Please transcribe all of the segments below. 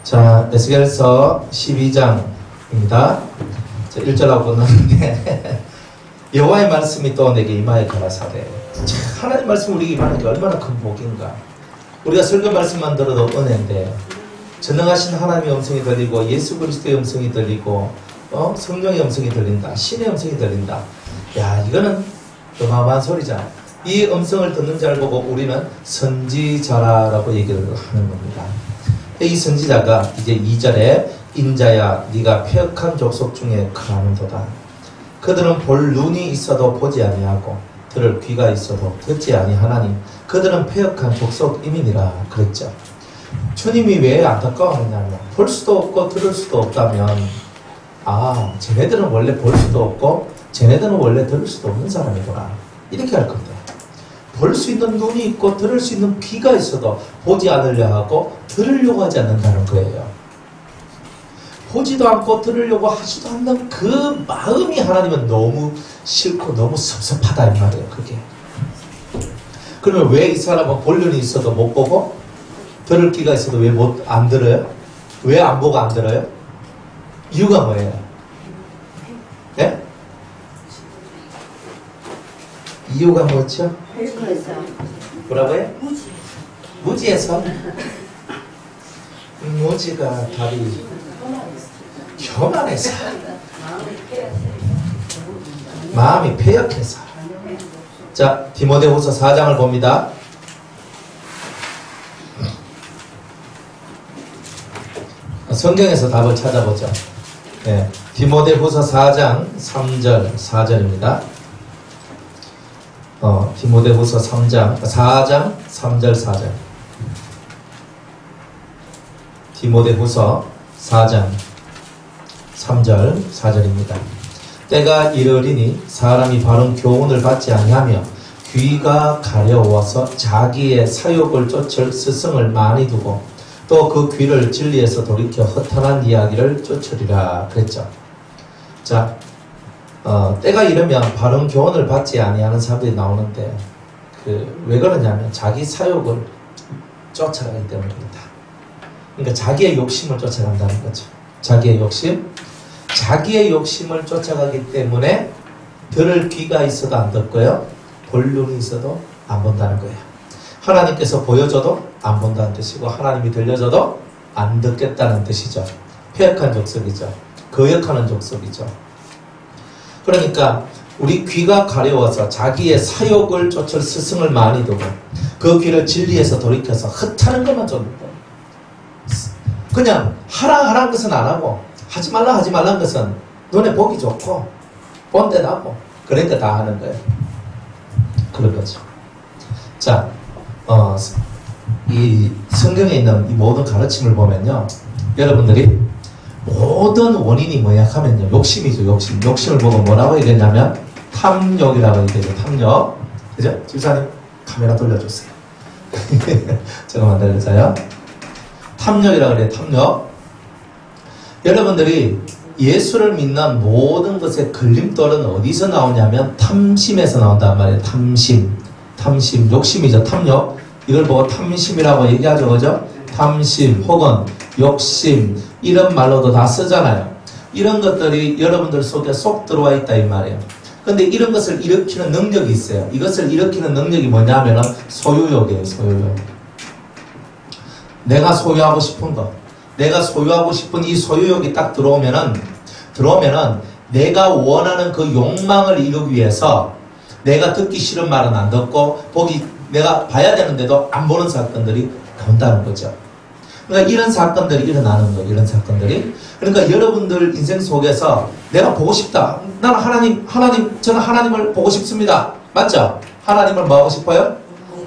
자, 에스겔서 12장입니다. 1절하고 끝났는데 여호와의 말씀이 또 내게 임하여 가라사대. 하나님 말씀 우리 임하는 게 얼마나 큰 복인가. 우리가 설교 말씀만 들어도 은혜인데 전능하신 하나님의 음성이 들리고 예수 그리스도의 음성이 들리고 성령의 음성이 들린다. 신의 음성이 들린다. 야, 이거는 어마어마한 소리잖아. 이 음성을 듣는 자를 보고 우리는 선지자라고 얘기를 하는 겁니다. 이 선지자가 이제 2절에 인자야 네가 패역한 족속 중에 거하는도다. 그들은 볼 눈이 있어도 보지 아니하고 들을 귀가 있어도 듣지 아니하나니 그들은 패역한 족속임이니라 그랬죠. 주님이 왜 안타까워하느냐면 볼 수도 없고 들을 수도 없다면 쟤네들은 원래 볼 수도 없고 쟤네들은 원래 들을 수도 없는 사람이구나 이렇게 할 건데, 볼 수 있는 눈이 있고 들을 수 있는 귀가 있어도 보지 않으려 하고 들으려고 하지 않는다는 거예요. 보지도 않고 들으려고 하지도 않는 그 마음이 하나님은 너무 싫고 너무 섭섭하다 이 말이에요. 그게. 그러면 왜 이 사람은 볼 눈이 있어도 못 보고 들을 귀가 있어도 왜 안 들어요? 왜 안 보고 안 들어요? 이유가 뭐예요? 네? 이유가 뭐죠? 뭐라고요? 무지해서. 무지가 답이 교만해서, 마음이 패역해서. 자, 디모데후서 4장을 봅니다. 성경에서 답을 찾아보죠. 네, 디모데후서 4장 3절 4절입니다. 디모데후서 4장 3절 4절. 디모데후서 4장 3절 4절입니다. 때가 이르리니 사람이 바른 교훈을 받지 아니하며 귀가 가려워서 자기의 사욕을 쫓을 스승을 많이 두고 또 그 귀를 진리에서 돌이켜 허탄한 이야기를 쫓으리라 그랬죠. 자, 때가 이르면 바른 교훈을 받지 아니하는 사람들이 나오는데 왜 그러냐면 자기 사욕을 쫓아가기 때문에 그렇다. 그러니까 자기의 욕심을 쫓아간다는 거죠. 자기의 욕심을 쫓아가기 때문에 들을 귀가 있어도 안 듣고요, 볼 눈이 있어도 안 본다는 거예요. 하나님께서 보여줘도 안 본다는 뜻이고 하나님이 들려줘도 안 듣겠다는 뜻이죠. 패역한 족속이죠. 거역하는 족속이죠. 그러니까 우리 귀가 가려워서 자기의 사욕을 쫓을 스승을 많이 두고 그 귀를 진리에서 돌이켜서 헛하는 것만 쫓는다. 그냥 하라는 것은 안 하고 하지 말라는 것은 눈에 보기 좋고 본데 나고 그러니까 다 하는 거예요. 그런 거죠. 자, 이 성경에 있는 이 모든 가르침을 보면요, 여러분들이 모든 원인이 뭐냐 하면요, 욕심이죠. 욕심을 보고 뭐라고 얘기했냐면 탐욕이라고 얘기해요. 탐욕. 그죠? 집사님 카메라 돌려주세요. 제가 만들어줘요. 탐욕이라고 그래요. 탐욕. 여러분들이 예수를 믿는 모든 것의 걸림돌은 어디서 나오냐면 탐심에서 나온단 말이에요. 탐심, 욕심이죠. 탐욕. 이걸 보고 탐심이라고 얘기하죠. 그죠? 탐심 혹은 욕심 이런 말로도 다 쓰잖아요. 이런 것들이 여러분들 속에 쏙 들어와 있다 이 말이에요. 근데 이런 것을 일으키는 능력이 있어요. 이것을 일으키는 능력이 뭐냐면은 소유욕이에요. 소유욕. 내가 소유하고 싶은 것, 내가 소유하고 싶은 이 소유욕이 딱 들어오면은 내가 원하는 그 욕망을 이루기 위해서 내가 듣기 싫은 말은 안 듣고 내가 봐야 되는데도 안 보는 사건들이 나온다는 거죠. 그러니까 이런 사건들이 일어나는 거예요. 이런 사건들이. 그러니까 여러분들 인생 속에서 내가 보고 싶다. 나는 저는 하나님을 보고 싶습니다. 맞죠? 하나님을 뭐 하고 싶어요?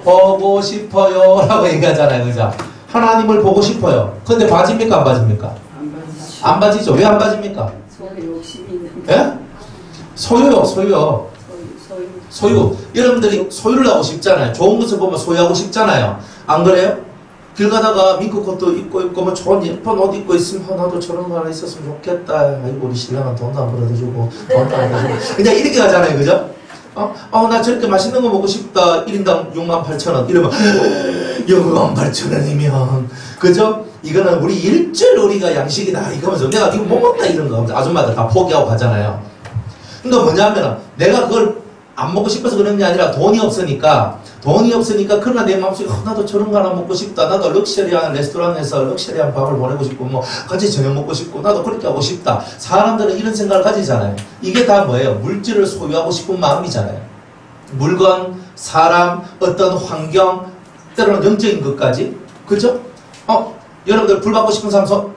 보고 싶어요 라고 얘기하잖아요. 그죠? 하나님을 보고 싶어요. 근데 봐집니까? 안 봐집니까? 안 봐지죠. 왜 안 봐집니까? 예? 소유. 여러분들이 소유를 하고 싶잖아요. 좋은 것을 보면 소유하고 싶잖아요. 안 그래요? 길 가다가 미국 옷도 입고 뭐 좋은 예쁜 옷 입고 있으면 나도 저런 거 하나 있었으면 좋겠다. 아이고 우리 신랑은 돈도 안 벌어주고 돈도 안 벌어주고 그냥 이렇게 가잖아요. 그죠? 나 저렇게 맛있는 거 먹고 싶다. 1인당 68,000원 이러면 요금 8,000원이면 그죠? 이거는 우리 일절 우리가 양식이다 이거면서 내가 이거 못 먹다 이런 거 아줌마들 다 포기하고 가잖아요. 그러니까 뭐냐면 내가 그걸 안 먹고 싶어서 그런 게 아니라 돈이 없으니까 그러나 내 마음속에 나도 저런 거 하나 먹고 싶다. 나도 럭셔리한 레스토랑에서 럭셔리한 밥을 보내고 싶고 뭐 같이 저녁 먹고 싶고 나도 그렇게 하고 싶다. 사람들은 이런 생각을 가지잖아요. 이게 다 뭐예요? 물질을 소유하고 싶은 마음이잖아요. 물건, 사람, 어떤 환경, 때로는 영적인 것까지. 그죠? 여러분들 불 받고 싶은 사람 손?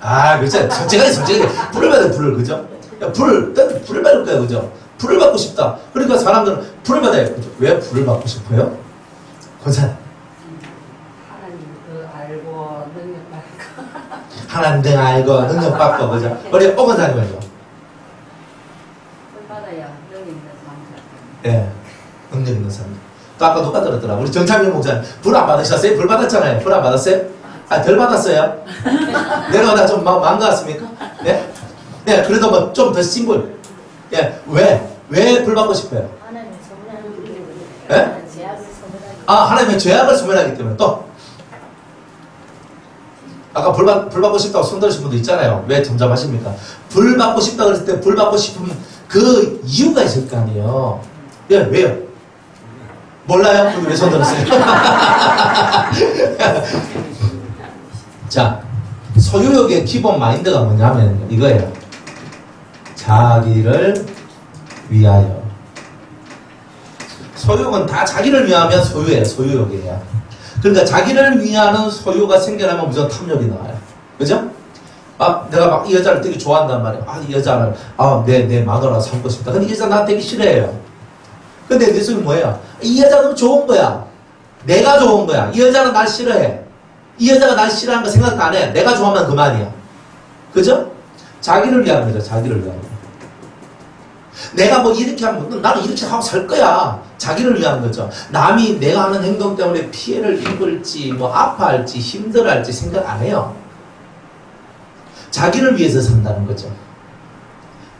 그렇죠. 솔직하게 불을 받아요, 불을. 그죠? 불을 받을 거야, 그죠? 불을 받고 싶다. 그러니까 사람들은 불을 받아요. 그죠? 왜 불을 받고 싶어요? 권사님. 하나님 그 알고 능력 받고. 하나님 등 알고 능력 받고, 그죠? 우리 권사님은요? 불 받아야 능력 있는 사람들. 예. 능력 있는 사람. 또 아까 누가 들었더라? 우리 정창민 목사님. 불 안 받으셨어요? 불 받았잖아요. 불 안 받았어요? 덜 받았어요? 내려가다 좀 마음 같습니까? 네? 네, 그래도 뭐 좀 더 심볼. 예, 왜 불 받고 싶어요? 하나님의 소문하기 때문에. 예? 제약을 소문하기 하나님의 죄악을 소멸하기 때문에 또. 아까 불 받고 싶다고 손 들으신 분도 있잖아요. 왜 잠잠하십니까? 불 받고 싶다고 그랬을 때 불 받고 싶은 그 이유가 있을 거 아니에요. 예, 왜요? 몰라요? 그럼 왜 손 들었어요? 자, 소유욕의 기본 마인드가 뭐냐면 이거예요. 자기를 위하여. 소유욕은 다 자기를 위하면 소유예요. 소유욕이에요. 그러니까 자기를 위하는 소유가 생겨나면 무조건 탐욕이 나와요. 그죠? 내가 막 이 여자를 되게 좋아한단 말이에요. 이 여자를 내 마누라 삼고 싶다. 근데 이 여자 나 되게 싫어해요. 근데 내 속에 뭐예요? 이 여자는 좋은 거야. 내가 좋은 거야. 이 여자는 날 싫어해. 이 여자가 날 싫어하는 거 생각 안 해. 내가 좋아하면 그만이야. 그죠? 자기를 위한 거죠. 자기를 위한 거. 내가 뭐 이렇게 하면 나는 이렇게 하고 살 거야. 자기를 위한 거죠. 남이 내가 하는 행동 때문에 피해를 입을지 뭐 아파할지 힘들어할지 생각 안 해요. 자기를 위해서 산다는 거죠.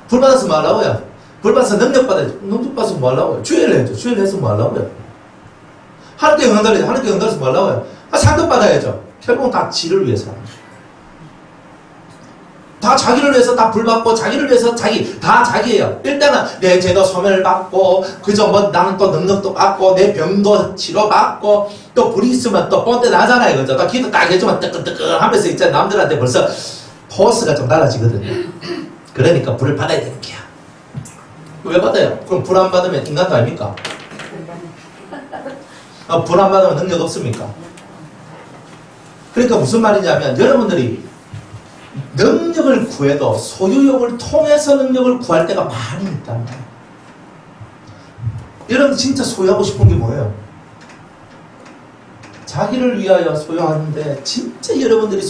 불 받아서 뭐 하려고요? 불 받아서 능력 받아야죠. 능력 받아서 뭐 하려고요? 주의를 해야죠. 주의를 해서 뭐 하려고요? 하나님께 영광 돌려야죠. 하나님께 영광 돌려서 뭐 하려고요? 상급 받아야죠. 결국은 다 지를 위해서 하는 거죠. 다 자기를 위해서 다 불받고 자기를 위해서 다 자기예요. 일단은 내 죄도 소멸을 받고 그저 뭐 나는 또 능력도 받고 내 병도 치료받고 또 불이 있으면 또 뻔때 나잖아요. 그죠? 또 기도 딱 해주면 뜨끈뜨끈 하면서 있잖아. 남들한테 벌써 포스가 좀 달라지거든요. 그러니까 불을 받아야 되는 게야. 왜 받아요? 그럼 불 안 받으면 인간도 아닙니까? 불 안 받으면 능력 없습니까? 그러니까 무슨 말이냐면 여러분들이 능력을 구해도 소유욕을 통해서 능력을 구할 때가 많이 있단 말이에요. 여러분 진짜 소유하고 싶은 게 뭐예요? 자기를 위하여 소유하는데 진짜 여러분들이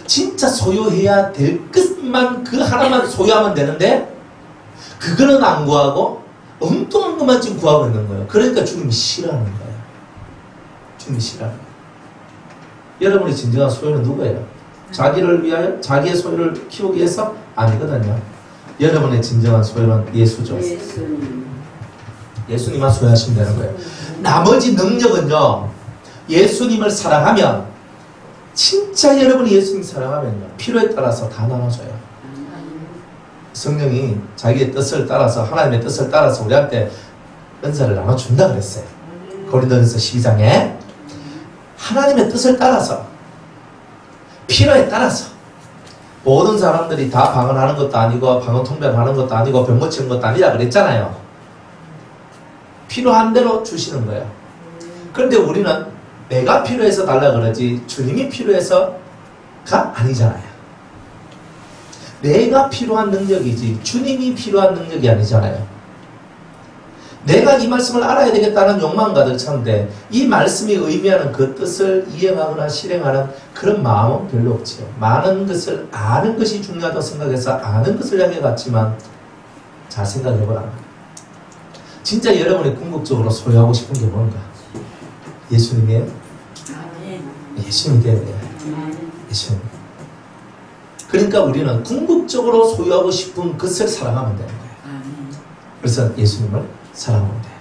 진짜 소유해야 될 것만 그 하나만 소유하면 되는데 그거는 안 구하고 엉뚱한 것만 지금 구하고 있는 거예요. 그러니까 주님이 싫어하는 거예요. 주님이 싫어하는 거예요. 여러분의 진정한 소유는 누구예요? 자기를 위하여 자기의 소유를 키우기 위해서? 아니거든요. 여러분의 진정한 소유는 예수죠. 예수님만 소유하시면 되는 거예요. 나머지 능력은요, 예수님을 사랑하면, 진짜 여러분이 예수님 사랑하면요, 필요에 따라서 다 나눠줘요. 성령이 자기의 뜻을 따라서, 하나님의 뜻을 따라서 우리한테 은사를 나눠준다 그랬어요. 고린도전서 12장에 하나님의 뜻을 따라서, 필요에 따라서, 모든 사람들이 다 방언하는 것도 아니고 방언통변하는 것도 아니고 병 고치는 것도 아니라 그랬잖아요. 필요한 대로 주시는 거예요. 그런데 우리는 내가 필요해서 달라 그러지 주님이 필요해서가 아니잖아요. 내가 필요한 능력이지 주님이 필요한 능력이 아니잖아요. 내가 이 말씀을 알아야 되겠다는 욕망 가득 찬데 이 말씀이 의미하는 그 뜻을 이행하거나 실행하는 그런 마음은 별로 없지요. 많은 것을 아는 것이 중요하다고 생각해서 아는 것을 향해 갔지만 잘 생각해보라. 진짜 여러분이 궁극적으로 소유하고 싶은 게 뭔가? 예수님이에요? 예수님이 돼야 돼요. 예수님. 그러니까 우리는 궁극적으로 소유하고 싶은 것을 사랑하면 되는 거예요. 그래서 예수님을 사랑하면 돼요.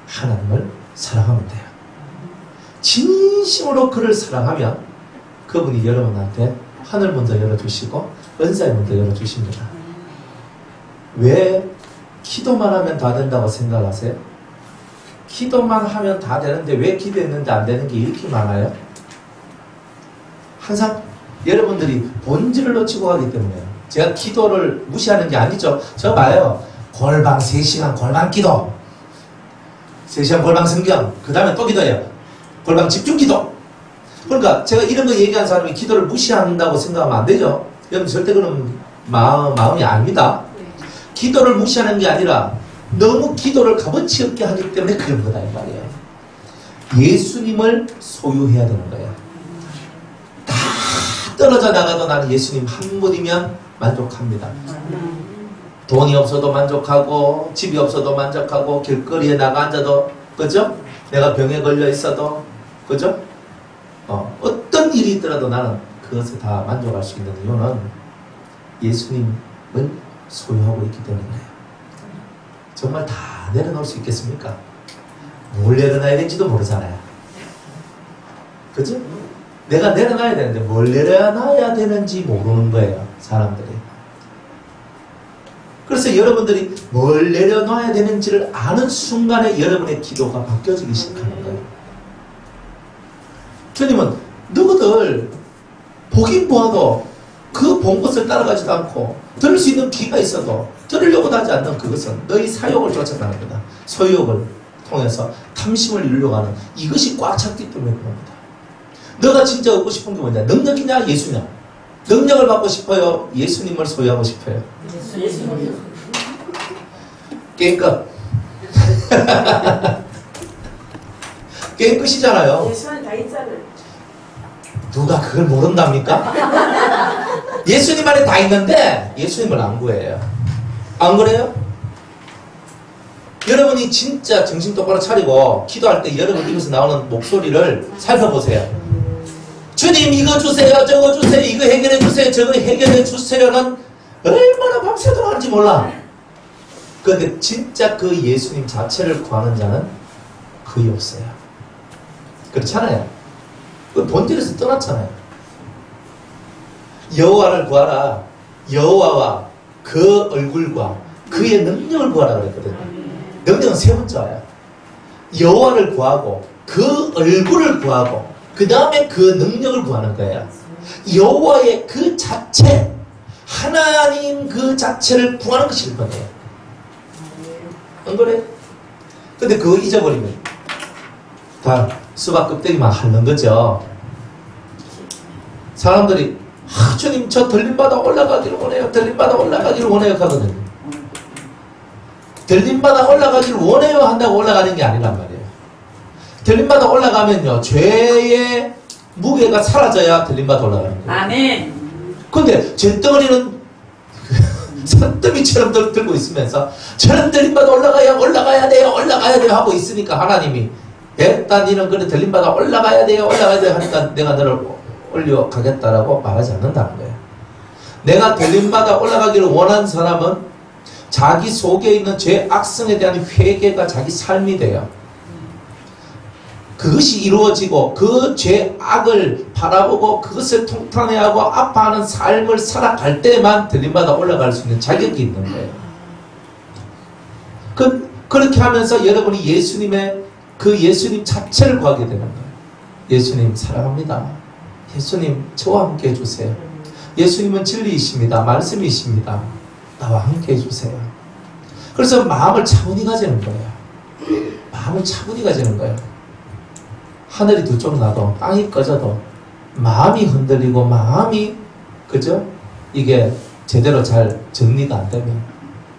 하나님을 사랑하면 돼요. 진심으로 그를 사랑하면 그분이 여러분한테 하늘 문도 열어주시고 은사의 문도 열어주십니다. 왜 기도만 하면 다 된다고 생각하세요? 기도만 하면 다 되는데 왜 기도했는데 안 되는 게 이렇게 많아요? 항상 여러분들이 본질을 놓치고 가기 때문에 제가 기도를 무시하는 게 아니죠. 저 봐요. 골방 3시간 골방 기도, 3시간 골방 성경, 그 다음에 또 기도해요. 골방 집중 기도. 그러니까 제가 이런 거 얘기한 사람이 기도를 무시한다고 생각하면 안 되죠. 여러분 절대 그런 마음이 아닙니다. 기도를 무시하는 게 아니라 너무 기도를 값어치 없게 하기 때문에 그런 거다 이 말이에요. 예수님을 소유해야 되는 거예요. 다 떨어져 나가도 나는 예수님 한 분이면 만족합니다. 돈이 없어도 만족하고 집이 없어도 만족하고 길거리에 나가 앉아도 그죠? 내가 병에 걸려 있어도 그죠? 어떤 일이 있더라도 나는 그것에 다 만족할 수 있는 이유는 예수님을 소유하고 있기 때문이에요. 정말 다 내려놓을 수 있겠습니까? 뭘 내려놔야 될지도 모르잖아요. 그죠? 내가 내려놔야 되는데 뭘 내려놔야 되는지 모르는 거예요. 사람들이. 그래서 여러분들이 뭘 내려놔야 되는지를 아는 순간에 여러분의 기도가 바뀌어지기 시작하는 거예요. 주님은 누구들 보긴 보아도 그 본 것을 따라가지도 않고 들을 수 있는 귀가 있어도 들으려고 하지 않는 그것은 너희 사욕을 쫓아가는 거다. 소욕을 통해서 탐심을 이루려고 하는 이것이 꽉 찼기 때문에 그럽니다. 너가 진짜 얻고 싶은 게 뭐냐? 능력이냐 예수냐? 능력을 받고 싶어요? 예수님을 소유하고 싶어요? 게임 끝. 게임 끝이잖아요. 예수는 다 있잖아요. 누가 그걸 모른답니까? 예수님 안에 다 있는데 예수님을 안 구해요. 안 그래요? 여러분이 진짜 정신 똑바로 차리고 기도할 때 여러분 입에서 나오는 목소리를 살펴보세요. 주님 이거 주세요, 저거 주세요, 이거 해결해 주세요, 저거 해결해 주세요는 얼마나 밤새도록 하는지 몰라. 그런데 진짜 그 예수님 자체를 구하는 자는 거의 없어요. 그렇잖아요. 그 본질에서 떠났잖아요. 여호와를 구하라. 여호와와 그 얼굴과 그의 능력을 구하라 그랬거든요. 능력은 세 번째 와요. 여호와를 구하고 그 얼굴을 구하고 그 다음에 그 능력을 구하는 거예요. 여호와의 그 자체, 하나님 그 자체를 구하는 것일 거예요. 안 그래? 근데 그거 잊어버리면 다 수박 껍데기만 하는 거죠. 사람들이 주님 저 들림바다 올라가기를 원해요. 들림바다 올라가기를 원해요 하거든요. 들림바다 올라가기를 원해요 한다고 올라가는 게 아니란 말이에요. 들림바다 올라가면요 죄의 무게가 사라져야 들림바다 올라가는 거예요. 아멘. 근데 죄덩어리는 산더미처럼 들고 있으면서 저는 들림바다 올라가야 돼요 하고 있으니까 하나님이 일단 니는 그래 들림바다 올라가야 돼요 하니까 내가 너를 올려가겠다라고 말하지 않는다는 거예요. 내가 들림바다 올라가기를 원하는 사람은 자기 속에 있는 죄 악성에 대한 회개가 자기 삶이 돼요. 그것이 이루어지고 그 죄 악을 바라보고 그것을 통탄해하고 아파하는 삶을 살아갈 때만 들림바다 올라갈 수 있는 자격이 있는 거예요. 그렇게 하면서 여러분이 예수님의 그 예수님 자체를 구하게 되는 거예요. 예수님 사랑합니다. 예수님 저와 함께 해주세요. 예수님은 진리이십니다. 말씀이십니다. 나와 함께 해주세요. 그래서 마음을 차분히 가지는 거예요. 마음을 차분히 가지는 거예요. 하늘이 두 쪽 나도 땅이 꺼져도 마음이 흔들리고 마음이 그죠? 이게 제대로 잘 정리가 안 되면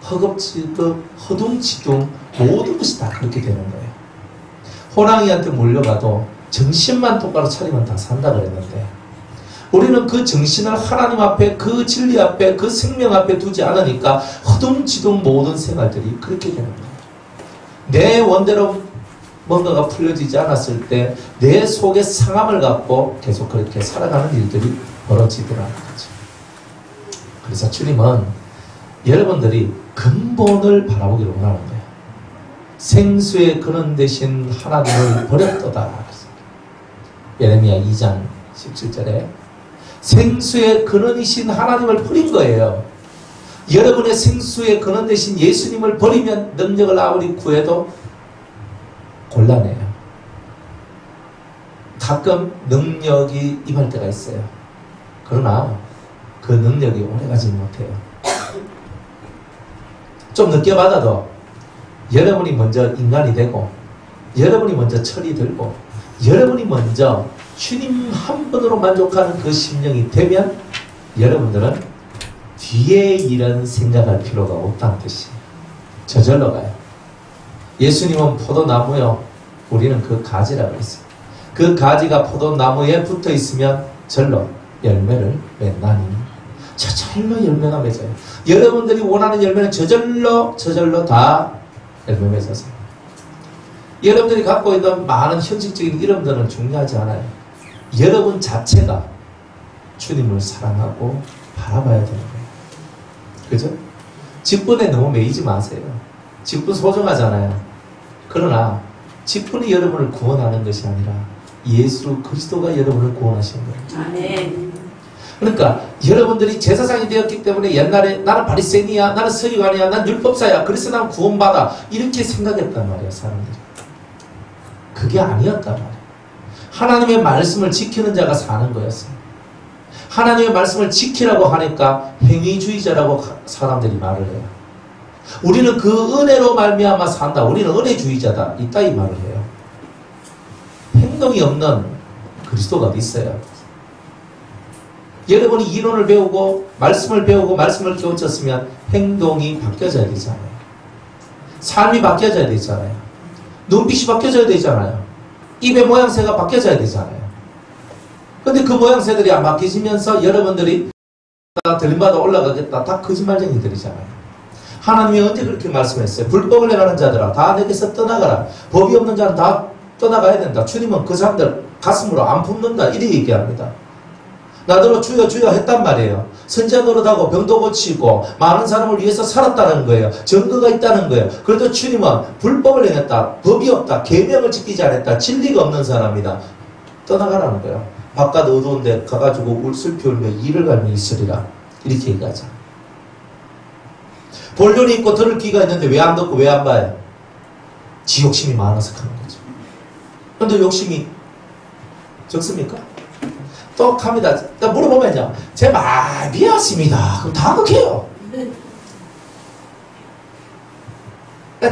허겁지겁 허둥지둥 모든 것이 다 그렇게 되는 거예요. 호랑이한테 몰려가도 정신만 똑바로 차리면 다 산다 그랬는데 우리는 그 정신을 하나님 앞에 그 진리 앞에 그 생명 앞에 두지 않으니까 허둥지둥 모든 생활들이 그렇게 되는 거예요. 내 원대로 뭔가가 풀려지지 않았을 때 내 속에 상함을 갖고 계속 그렇게 살아가는 일들이 벌어지더라는 거죠. 그래서 주님은 여러분들이 근본을 바라보기를 원하는 거예요. 생수의 근원 대신 하나님을 버렸도다. 예레미야 2장 17절에 생수의 근원이신 하나님을 버린 거예요. 여러분의 생수의 근원 되신 예수님을 버리면 능력을 아무리 구해도 곤란해요. 가끔 능력이 임할 때가 있어요. 그러나 그 능력이 오래가지 못해요. 좀 늦게 받아도 여러분이 먼저 인간이 되고 여러분이 먼저 철이 들고 여러분이 먼저 주님 한 분으로 만족하는 그 심령이 되면 여러분들은 뒤에 일은 생각할 필요가 없다는 뜻이 저절로 가요. 예수님은 포도나무요, 우리는 그 가지라고 했어요. 그 가지가 포도나무에 붙어 있으면 절로 열매를 맺나니 저절로 열매가 맺어요. 여러분들이 원하는 열매는 저절로 다 열매 맺어서 여러분들이 갖고 있는 많은 형식적인 이름들은 중요하지 않아요. 여러분 자체가 주님을 사랑하고 바라봐야 되는 거예요. 그죠? 직분에 너무 매이지 마세요. 직분 소중하잖아요. 그러나 직분이 여러분을 구원하는 것이 아니라 예수 그리스도가 여러분을 구원하신 거예요. 아멘. 그러니까 여러분들이 제사장이 되었기 때문에 옛날에 나는 바리새인이야, 나는 서기관이야, 난 율법사야, 그래서 난 구원받아, 이렇게 생각했단 말이에요. 사람들이. 그게 아니었단 말이에요. 하나님의 말씀을 지키는 자가 사는 거였어요. 하나님의 말씀을 지키라고 하니까 행위주의자라고 사람들이 말을 해요. 우리는 그 은혜로 말미암아 산다, 우리는 은혜주의자다, 이따 이 말을 해요. 행동이 없는 그리스도가 어디 있어요? 여러분이 이론을 배우고 말씀을 배우고 말씀을 깨우쳤으면 행동이 바뀌어져야 되잖아요. 삶이 바뀌어져야 되잖아요. 눈빛이 바뀌어져야 되잖아요. 입의 모양새가 바뀌어져야 되잖아요. 근데 그 모양새들이 안 바뀌어지면서 여러분들이 들림받아 올라가겠다, 다 거짓말쟁이들이잖아요. 하나님이 언제 그렇게 말씀했어요? 불법을 행하는 자들아 다 내게서 떠나가라. 법이 없는 자는 다 떠나가야 된다. 주님은 그 사람들 가슴으로 안 품는다, 이렇게 얘기합니다. 나더러 주여 주여 했단 말이에요. 선지자 노릇하고 병도 고치고 많은 사람을 위해서 살았다는 거예요. 증거가 있다는 거예요. 그래도 주님은 불법을 행했다, 법이 없다, 계명을 지키지 않았다, 진리가 없는 사람이다, 떠나가라는 거예요. 바깥 어두운데 가가지고 슬피 울며 이를 갈며 있으리라, 이렇게 얘기하자. 볼 눈이 있고 들을 귀가 있는데 왜 안 듣고 왜 안 봐요? 지 욕심이 많아서 그런 거죠. 그런데 욕심이 적습니까? 똑합니다. 물어보면요, 제 마비였습니다. 그럼 다 그렇게요.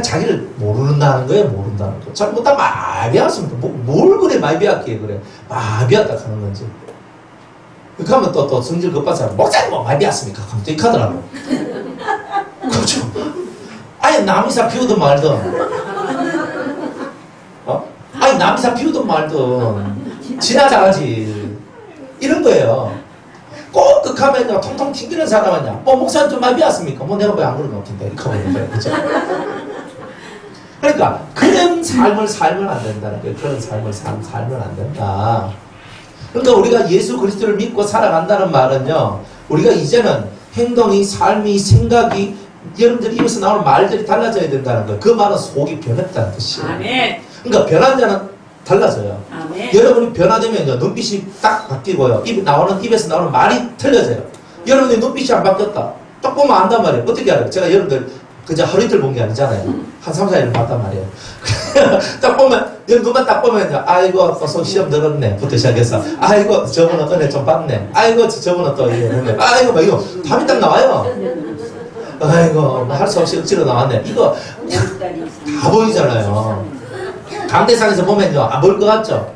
자기를 모른다는 거예요, 모른다는 거. 잘 못다 마비였습니다. 뭘 그래 마비할게 그래. 마비였다 하는 건지. 그렇게 하면 또 성질 급한 사람, 목사님 뭐 마비였습니까? 하면 또 이렇게 하더라고. 그렇죠. 아니 남이사 피우든 말든, 아니 남이사 피우든 말든 지나 잘하지, 이런 거예요. 꼭 극하면요, 통통 튕기는 사람은요, 목사님 좀 마비였습니까? 내가 왜 안 그러는 것 같은데, 이렇게 하면 돼요. 그렇죠? 그러니까 그런 삶을 살면 안 된다는 거예요. 그런 삶을 살면 안 된다. 그러니까 우리가 예수 그리스도를 믿고 살아간다는 말은요, 우리가 이제는 행동이, 삶이, 생각이, 여러분들 입에서 나오는 말들이 달라져야 된다는 거예요. 그 말은 속이 변했다는 뜻이에요. 아멘. 그러니까 변한 자는 달라져요. 아멘. 여러분이 변화되면요, 눈빛이 딱 바뀌고요, 입에서 나오는 말이 틀려져요. 여러분의 눈빛이 안 바뀌었다, 딱 보면 안단 말이에요. 어떻게 알아요? 제가 여러분들 그저 하루 이틀 본 게 아니잖아요. 한 3, 4일을 봤단 말이에요. 딱 보면, 눈만 딱 보면요, 아이고, 또 시험 들었네, 부터 시작해서, 아이고, 저분은 은혜 좀 받네, 아이고, 저분은 또 이게 했네, 아이고, 뭐 이거 답이 딱 나와요. 아이고, 할 수 없이 억지로 나왔네. 이거 다 보이잖아요. 강대상에서 보면요, 안 보일 것 같죠?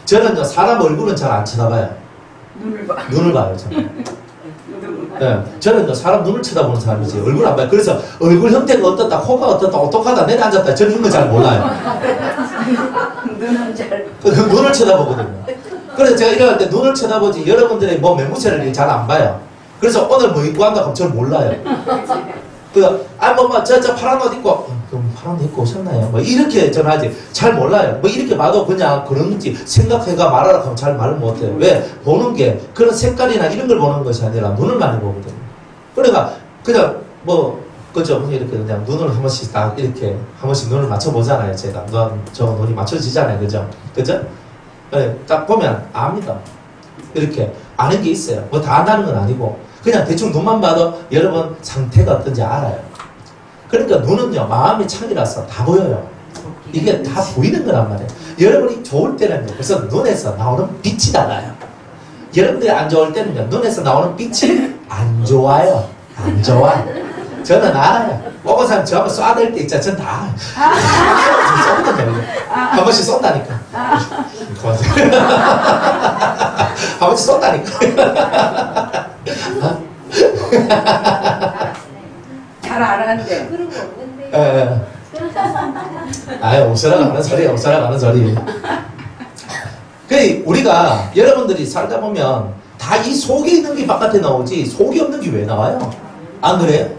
저는요, 사람 얼굴은 잘 안 쳐다봐요. 눈을 봐요, 저는. 네, 저는 사람 눈을 쳐다보는 사람이지 얼굴 안 봐요. 그래서 얼굴 형태가 어떻다, 코가 어떻다, 어떡하다, 내려앉았다, 저는 이런 거 잘 몰라요. 눈을 쳐다보거든요. 그래서 제가 일어날 때 눈을 쳐다보지 여러분들의 뭐 매무새를 잘 안 봐요. 그래서 오늘 뭐 입고 한다 하면 저는 몰라요. 저 파란 옷 입고, 그럼 파란 옷 입고 오셨나요? 뭐 이렇게 저는 하지 잘 몰라요. 뭐 이렇게 봐도 그냥 그런지 생각해가 말하라 하면 잘 말을 못해요. 왜? 보는 게 그런 색깔이나 이런 걸 보는 것이 아니라 눈을 많이 보거든요. 그러니까 그냥 그죠? 이렇게 그냥 눈을 한 번씩 딱 이렇게 한 번씩 눈을 맞춰보잖아요. 제가 저거 눈이 맞춰지잖아요. 그죠? 그죠? 네, 딱 보면 압니다. 이렇게 아는 게 있어요. 뭐 다 안다는 건 아니고 그냥 대충 눈만 봐도 여러분 상태가 어떤지 알아요. 그러니까 눈은요 마음의 창이라서 다 보여요. 이게 다 보이는 거란 말이에요. 여러분이 좋을 때는요 그래서 눈에서 나오는 빛이 달라요. 여러분들이 안 좋을 때는요 눈에서 나오는 빛이 안 좋아요. 안 좋아. 저는 알아요. 오버산 저하고 쏴댈 때 있잖아. 전 다 알아요. 쏘거든요. 한 번씩 쏜다니까. 한 번씩 쏜다니까. 잘 알았는데. 그런 거 없는데. 예. 아유, 옷사라가 하는 소리, 옷사라가 하는 소리. 그 우리가 여러분들이 살다 보면 다 이 속에 있는 게 바깥에 나오지 속에 없는 게 왜 나와요? 안 그래요?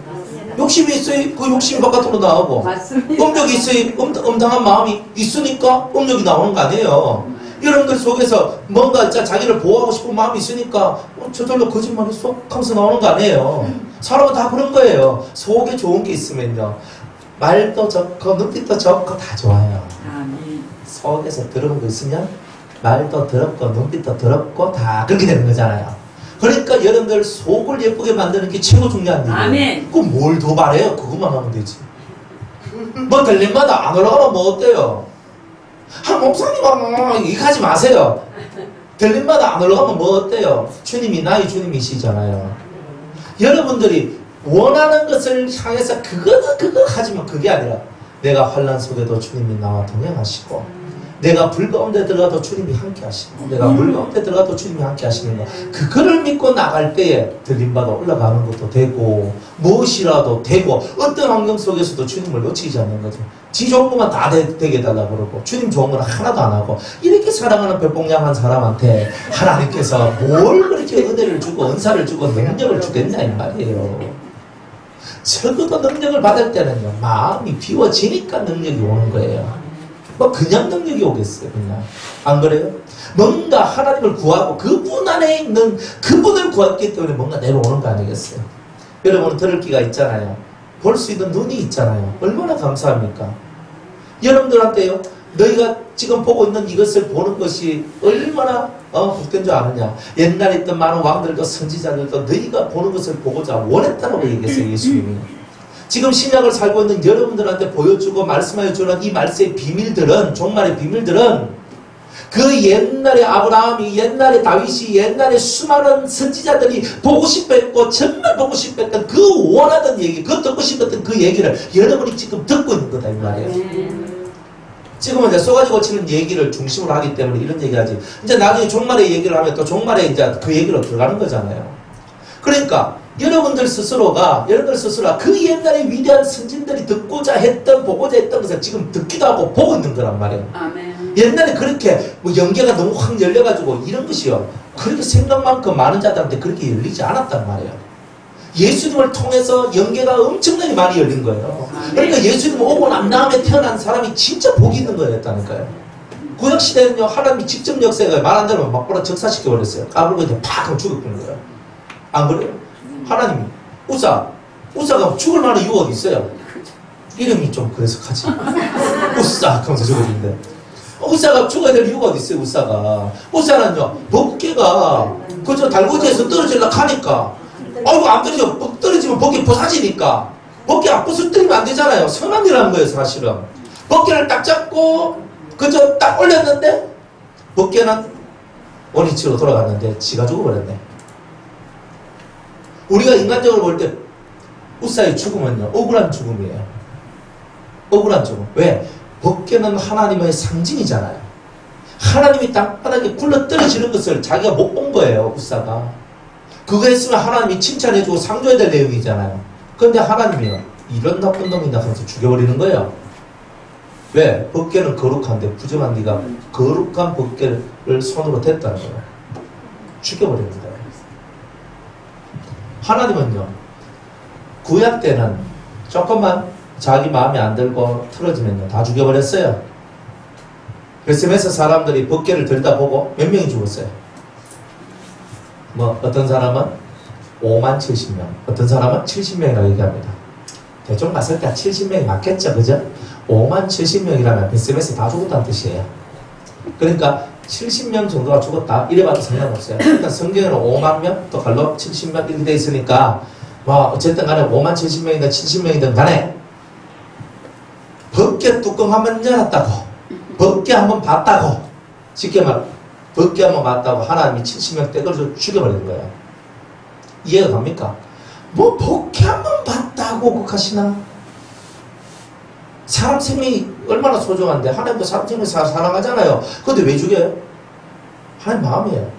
욕심이 있어야 그 욕심이 바깥으로 나오고 맞습니다. 음욕이 있어야 음탕한 마음이 있으니까 음욕이 나오는 거 아니에요. 여러분들 속에서 뭔가 자기를 보호하고 싶은 마음이 있으니까 저절로 거짓말했어? 하면서 나오는 거 아니에요. 사람은 다 그런 거예요. 속에 좋은 게 있으면요 말도 좋고 눈빛도 좋고 다 좋아요. 아멘. 속에서 더러운 거 있으면 말도 더럽고 눈빛도 더럽고 다 그렇게 되는 거잖아요. 그러니까 여러분들 속을 예쁘게 만드는 게 최고 중요한 일이에요. 아멘. 그럼 뭘 더 바래요? 그것만 하면 되지. 뭐 들림마다 안 올라가면 뭐 어때요? 한 목사님 이거 하지 마세요. 들림마다 안 올라가면 뭐 어때요? 주님이 나의 주님이시잖아요. 여러분들이 원하는 것을 향해서 그거 하지만 그게 아니라 내가 환난 속에도 주님이 나와 동행하시고 내가 불 가운데 들어가도 주님이 함께 하시고 내가 물 가운데 들어가도 주님이 함께 하시는 거 그거를 믿고 나갈 때에 들림받아 올라가는 것도 되고 무엇이라도 되고 어떤 환경 속에서도 주님을 놓치지 않는 거죠. 지 좋은 것만 다 되게 해달라고 그러고 주님 좋은 건 하나도 안 하고 이렇게 사랑하는 별봉양한 사람한테 하나님께서 뭘 그렇게 은혜를 주고 은사를 주고 능력을 주겠냐 이 말이에요. 적어도 능력을 받을 때는요 마음이 비워지니까 능력이 오는 거예요. 뭐 그냥 능력이 오겠어요. 그냥 안 그래요? 뭔가 하나님을 구하고 그분 안에 있는 그분을 구했기 때문에 뭔가 내려오는 거 아니겠어요? 여러분은 들을 기가 있잖아요. 볼 수 있는 눈이 있잖아요. 얼마나 감사합니까? 여러분들한테요 너희가 지금 보고 있는 이것을 보는 것이 얼마나 복된 줄 아느냐. 옛날에 있던 많은 왕들도 선지자들도 너희가 보는 것을 보고자 원했다라고 얘기했어요. 예수님이. 지금 신약을 살고 있는 여러분들한테 보여주고 말씀하여 주는 이 말씀의 비밀들은 종말의 비밀들은 그 옛날에 아브라함이 옛날에 다윗이 옛날에 수많은 선지자들이 보고 싶었고 정말 보고 싶었던 그 원하던 얘기 그 듣고 싶었던 그 얘기를 여러분이 지금 듣고 있는 거다 이 말이에요. 지금은 이제 쏘가지 고치는 얘기를 중심으로 하기 때문에 이런 얘기하지 이제 나중에 종말의 얘기를 하면 또 종말에 이제 그 얘기로 들어가는 거잖아요. 그러니까 여러분들 스스로가 그 옛날에 위대한 선진들이 듣고자 했던 보고자 했던 것을 지금 듣기도 하고 보고 있는 거란 말이에요. 아멘. 옛날에 그렇게 뭐 연계가 너무 확 열려가지고 이런 것이요 그렇게 생각만큼 많은 자들한테 그렇게 열리지 않았단 말이에요. 예수님을 통해서 연계가 엄청나게 많이 열린 거예요. 그러니까 예수님 오고 난 다음에 태어난 사람이 진짜 복이 있는 거였다니까요. 구약시대는요 하나님이 직접 역사에 말한 대로 막 보라 적사시켜버렸어요. 까불고 이제 팍 하고 죽여버린 거예요. 안 그래요? 하나님이 우사가 죽을 만한 이유가 어디 있어요? 이름이 좀 그래서 가지. 우사 하면서 죽어진대. 우사가 죽어야 될 이유가 어디 있어요? 우사는요 법궤가 그저 달구지에서 떨어지려고 하니까 아이고 안 떨어져. 떨어지면 법궤 부사지니까 법궤 안 부서뜨리면 안 되잖아요. 선한 일하는 거예요 사실은. 법궤를 딱 잡고 그저 딱 올렸는데 법궤는 원위치로 돌아갔는데 지가 죽어버렸네. 우리가 인간적으로 볼 때 우사의 죽음은요 억울한 죽음이에요. 억울한 죽음. 왜? 법궤는 하나님의 상징이잖아요. 하나님이 땅바닥에 굴러 떨어지는 것을 자기가 못 본 거예요. 우사가. 그거 했으면 하나님이 칭찬해주고 상줘야 될 내용이잖아요. 그런데 하나님이요 이런 나쁜 놈이나 하면서 죽여버리는 거예요. 왜? 법궤는 거룩한데 부정한 네가 거룩한 법궤를 손으로 댔다는 거예요. 죽여버리는 거예요. 하나님은요 구약 때는 조금만 자기 마음에 안 들고 틀어지면요 다 죽여버렸어요. 베스메스 사람들이 법궤를 들다 보고 몇 명이 죽었어요? 뭐 어떤 사람은 5만 70명 어떤 사람은 70명이라고 얘기합니다. 대충 봤을 때 70명이 맞겠죠 그죠? 5만 70명이라면 베스메스 다 죽었다는 뜻이에요. 그러니까 70명 정도가 죽었다. 이래봐도 상관없어요. 일단 성경에는 5만 명, 또 갈로 70명 이렇게 돼 있으니까 뭐 어쨌든 간에 5만 70명이든 70명이든 간에 벗개 뚜껑 한번 열었다고, 벗개 한번 봤다고, 쉽게 말 벗개 한번 봤다고 하나님이 70명 떼거려 죽여버리는 거예요. 이해가 갑니까? 뭐 벗개 한번 봤다고 그하시나? 사람 생명이 얼마나 소중한데 하나님도 사람 생명 사랑하잖아요. 근데 왜 죽여요? 하나님 마음이에요.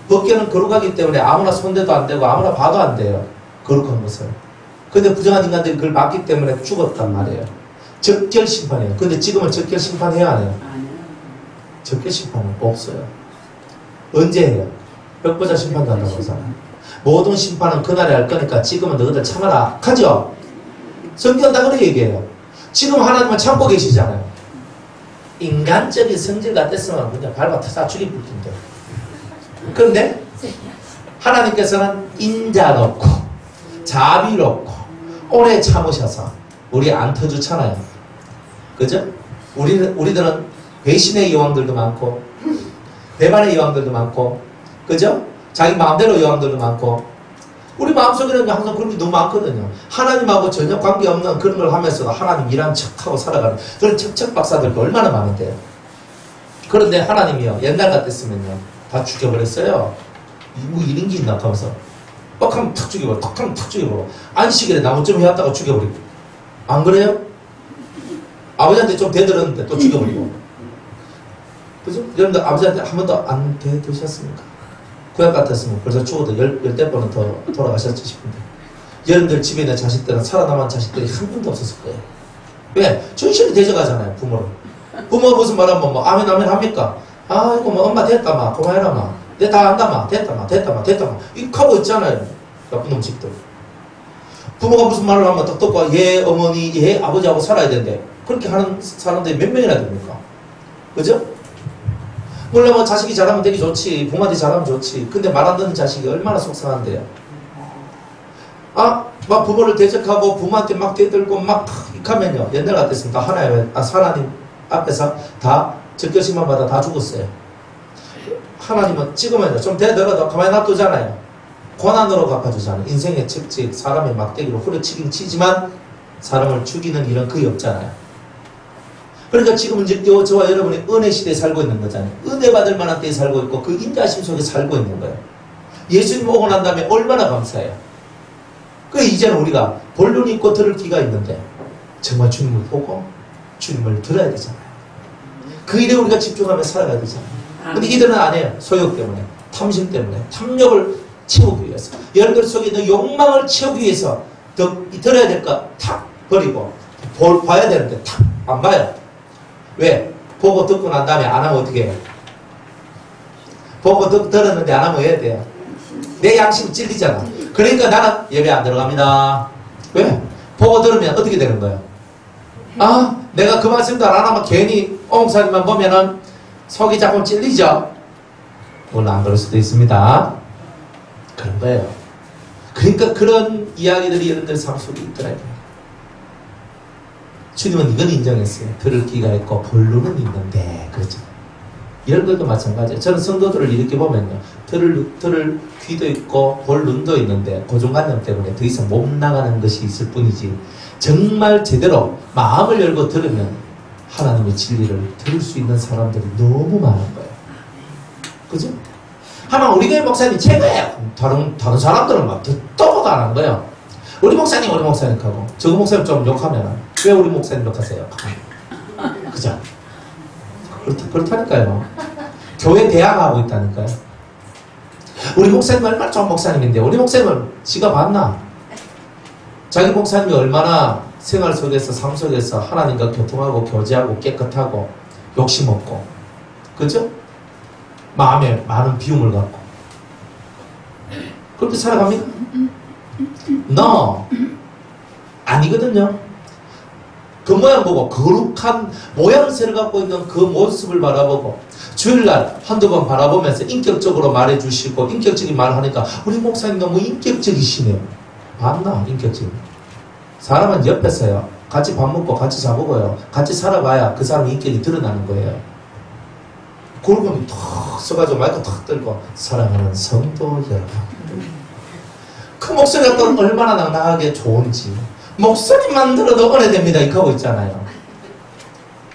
벗개는 거룩하기 때문에 아무나 손대도 안 되고 아무나 봐도 안 돼요. 거룩한 것을. 근데 부정한 인간들이 그걸 봤기 때문에 죽었단 말이에요. 적결 심판이에요. 근데 지금은 적결 심판해야 안 해요? 적결 심판은 없어요. 언제 해요? 벽보자 심판 간다고 하잖아요. 모든 심판은 그날에 할 거니까 지금은 너희들 참아라. 하죠? 성경 다 그렇게 얘기해요. 지금 하나님은 참고 계시잖아요. 인간적인 성질 같았으면 그냥 밟아 다 죽일 텐데. 그런데 하나님께서는 인자롭고 자비롭고 오래 참으셔서 우리 안 터주잖아요. 그죠? 우리들은 배신의 여왕들도 많고 배반의 여왕들도 많고 그죠? 자기 마음대로 여왕들도 많고 우리 마음속에는 항상 그런 게 너무 많거든요. 하나님하고 전혀 관계없는 그런 걸 하면서도 하나님 일한 척하고 살아가는 그런 척척박사들도 얼마나 많은데요. 그런데 하나님이요 옛날 같았으면요 다 죽여버렸어요. 뭐 이런 게 있나 하면서 뻑 하면 탁 죽여버려, 탁 하면 탁 죽여버려. 안식일에 나무 좀 해왔다가 죽여버리고. 안 그래요? 아버지한테 좀 대들었는데 또 죽여버리고. 그죠? 여러분들 아버지한테 한 번도 안 대드셨습니까? 구약 같았으면 벌써 죽어도 열대 번은 더 돌아가셨지 싶은데 여러분들 집에 있는 자식들은 살아남은 자식들이 한 번도 없었을 거예요. 왜? 전신이 대적하잖아요. 부모를. 부모가 무슨 말하면 뭐 아멘 아멘 합니까? 아이고 뭐 엄마 됐다 마 고마해라 마 내 다 안다 마 됐다 마 이거 하고 있잖아요. 나쁜 놈 집들. 부모가 무슨 말을 하면 딱 듣고 얘 어머니 얘 아버지하고 살아야 된대. 그렇게 하는 사람들이 몇 명이나 됩니까? 그죠? 물론 뭐 자식이 잘하면 되게 좋지. 부모한테 잘하면 좋지. 근데 말 안 듣는 자식이 얼마나 속상한데요. 막 부모를 대적하고 부모한테 막 대들고 막 하면요. 옛날 같았습니다. 하나님 앞에서 다 적결심만 받아 다 죽었어요. 하나님은 찍으면요. 좀 대들어도 가만히 놔두잖아요. 고난으로 갚아주잖아요. 인생의 책찍 사람의 막대기로 후려치긴 치지만 사람을 죽이는 일은 거의 없잖아요. 그러니까 지금은 이제 저와 여러분이 은혜 시대에 살고 있는 거잖아요. 은혜 받을 만한 때에 살고 있고 그 인자심 속에 살고 있는 거예요. 예수님 오고 난 다음에 얼마나 감사해요. 그 이제는 우리가 볼 눈이 있고 들을 귀가 있는데 정말 주님을 보고 주님을 들어야 되잖아요. 그 일에 우리가 집중하며 살아가야 되잖아요. 근데 이들은 안 해요. 소욕 때문에, 탐심 때문에, 탐욕을 채우기 위해서, 여러분들 속에 있는 욕망을 채우기 위해서 들어야 될 거 탁 버리고 봐야 되는데 탁 안 봐요. 왜? 보고 듣고 난 다음에 안 하면 어떻게 해요? 보고 들었는데 안 하면 해야 돼요. 내 양심이 찔리잖아. 그러니까 나는 예배 안 들어갑니다. 왜? 보고 들으면 어떻게 되는 거예요? 내가 그 말씀도 안 하면 괜히 옹사님만 보면은 속이 조금 찔리죠? 물론 안 그럴 수도 있습니다. 그런 거예요. 그러니까 그런 이야기들이 여러분들 삶 속에 있더라고요. 주님은 이건 인정했어요. 들을 귀가 있고 볼 눈은 있는데 그렇죠. 이런 것도 마찬가지예요. 저는 성도들을 이렇게 보면요. 들을 귀도 있고 볼 눈도 있는데 고정관념 때문에 더 이상 못 나가는 것이 있을 뿐이지 정말 제대로 마음을 열고 들으면 하나님의 진리를 들을 수 있는 사람들이 너무 많은 거예요. 그죠? 하나 우리 교회 목사님 최고예요. 다른 사람들은 막 듣도 보도 안 하는 거예요. 우리 목사님 하고 저거 목사님 좀 욕하면 왜 우리 목사님 욕하세요? 그죠? 그렇다니까요. 교회 대항하고 있다니까요. 우리 목사님 얼마나 좋은 목사님인데 우리 목사님은 지가 봤나? 자기 목사님이 얼마나 생활 속에서 삶 속에서 하나님과 교통하고 교제하고 깨끗하고 욕심 없고 그죠? 마음에 많은 비움을 갖고 그렇게 살아갑니까? No 아니거든요. 그 모양 보고 거룩한 모양새를 갖고 있는 그 모습을 바라보고 주일날 한두 번 바라보면서 인격적으로 말해주시고 인격적인 말을 하니까 우리 목사님 너무 인격적이시네요. 맞나? 인격적인 사람은 옆에서요 같이 밥 먹고 같이 자보고요 같이 살아봐야 그 사람 인격이 드러나는 거예요. 골고루 턱 써가지고 마이크 턱 들고 사랑하는 성도 여러분, 그 목소리가 또 얼마나 낭낭하게 좋은지 목소리만 들어도 은혜됩니다 이렇게 하고 있잖아요.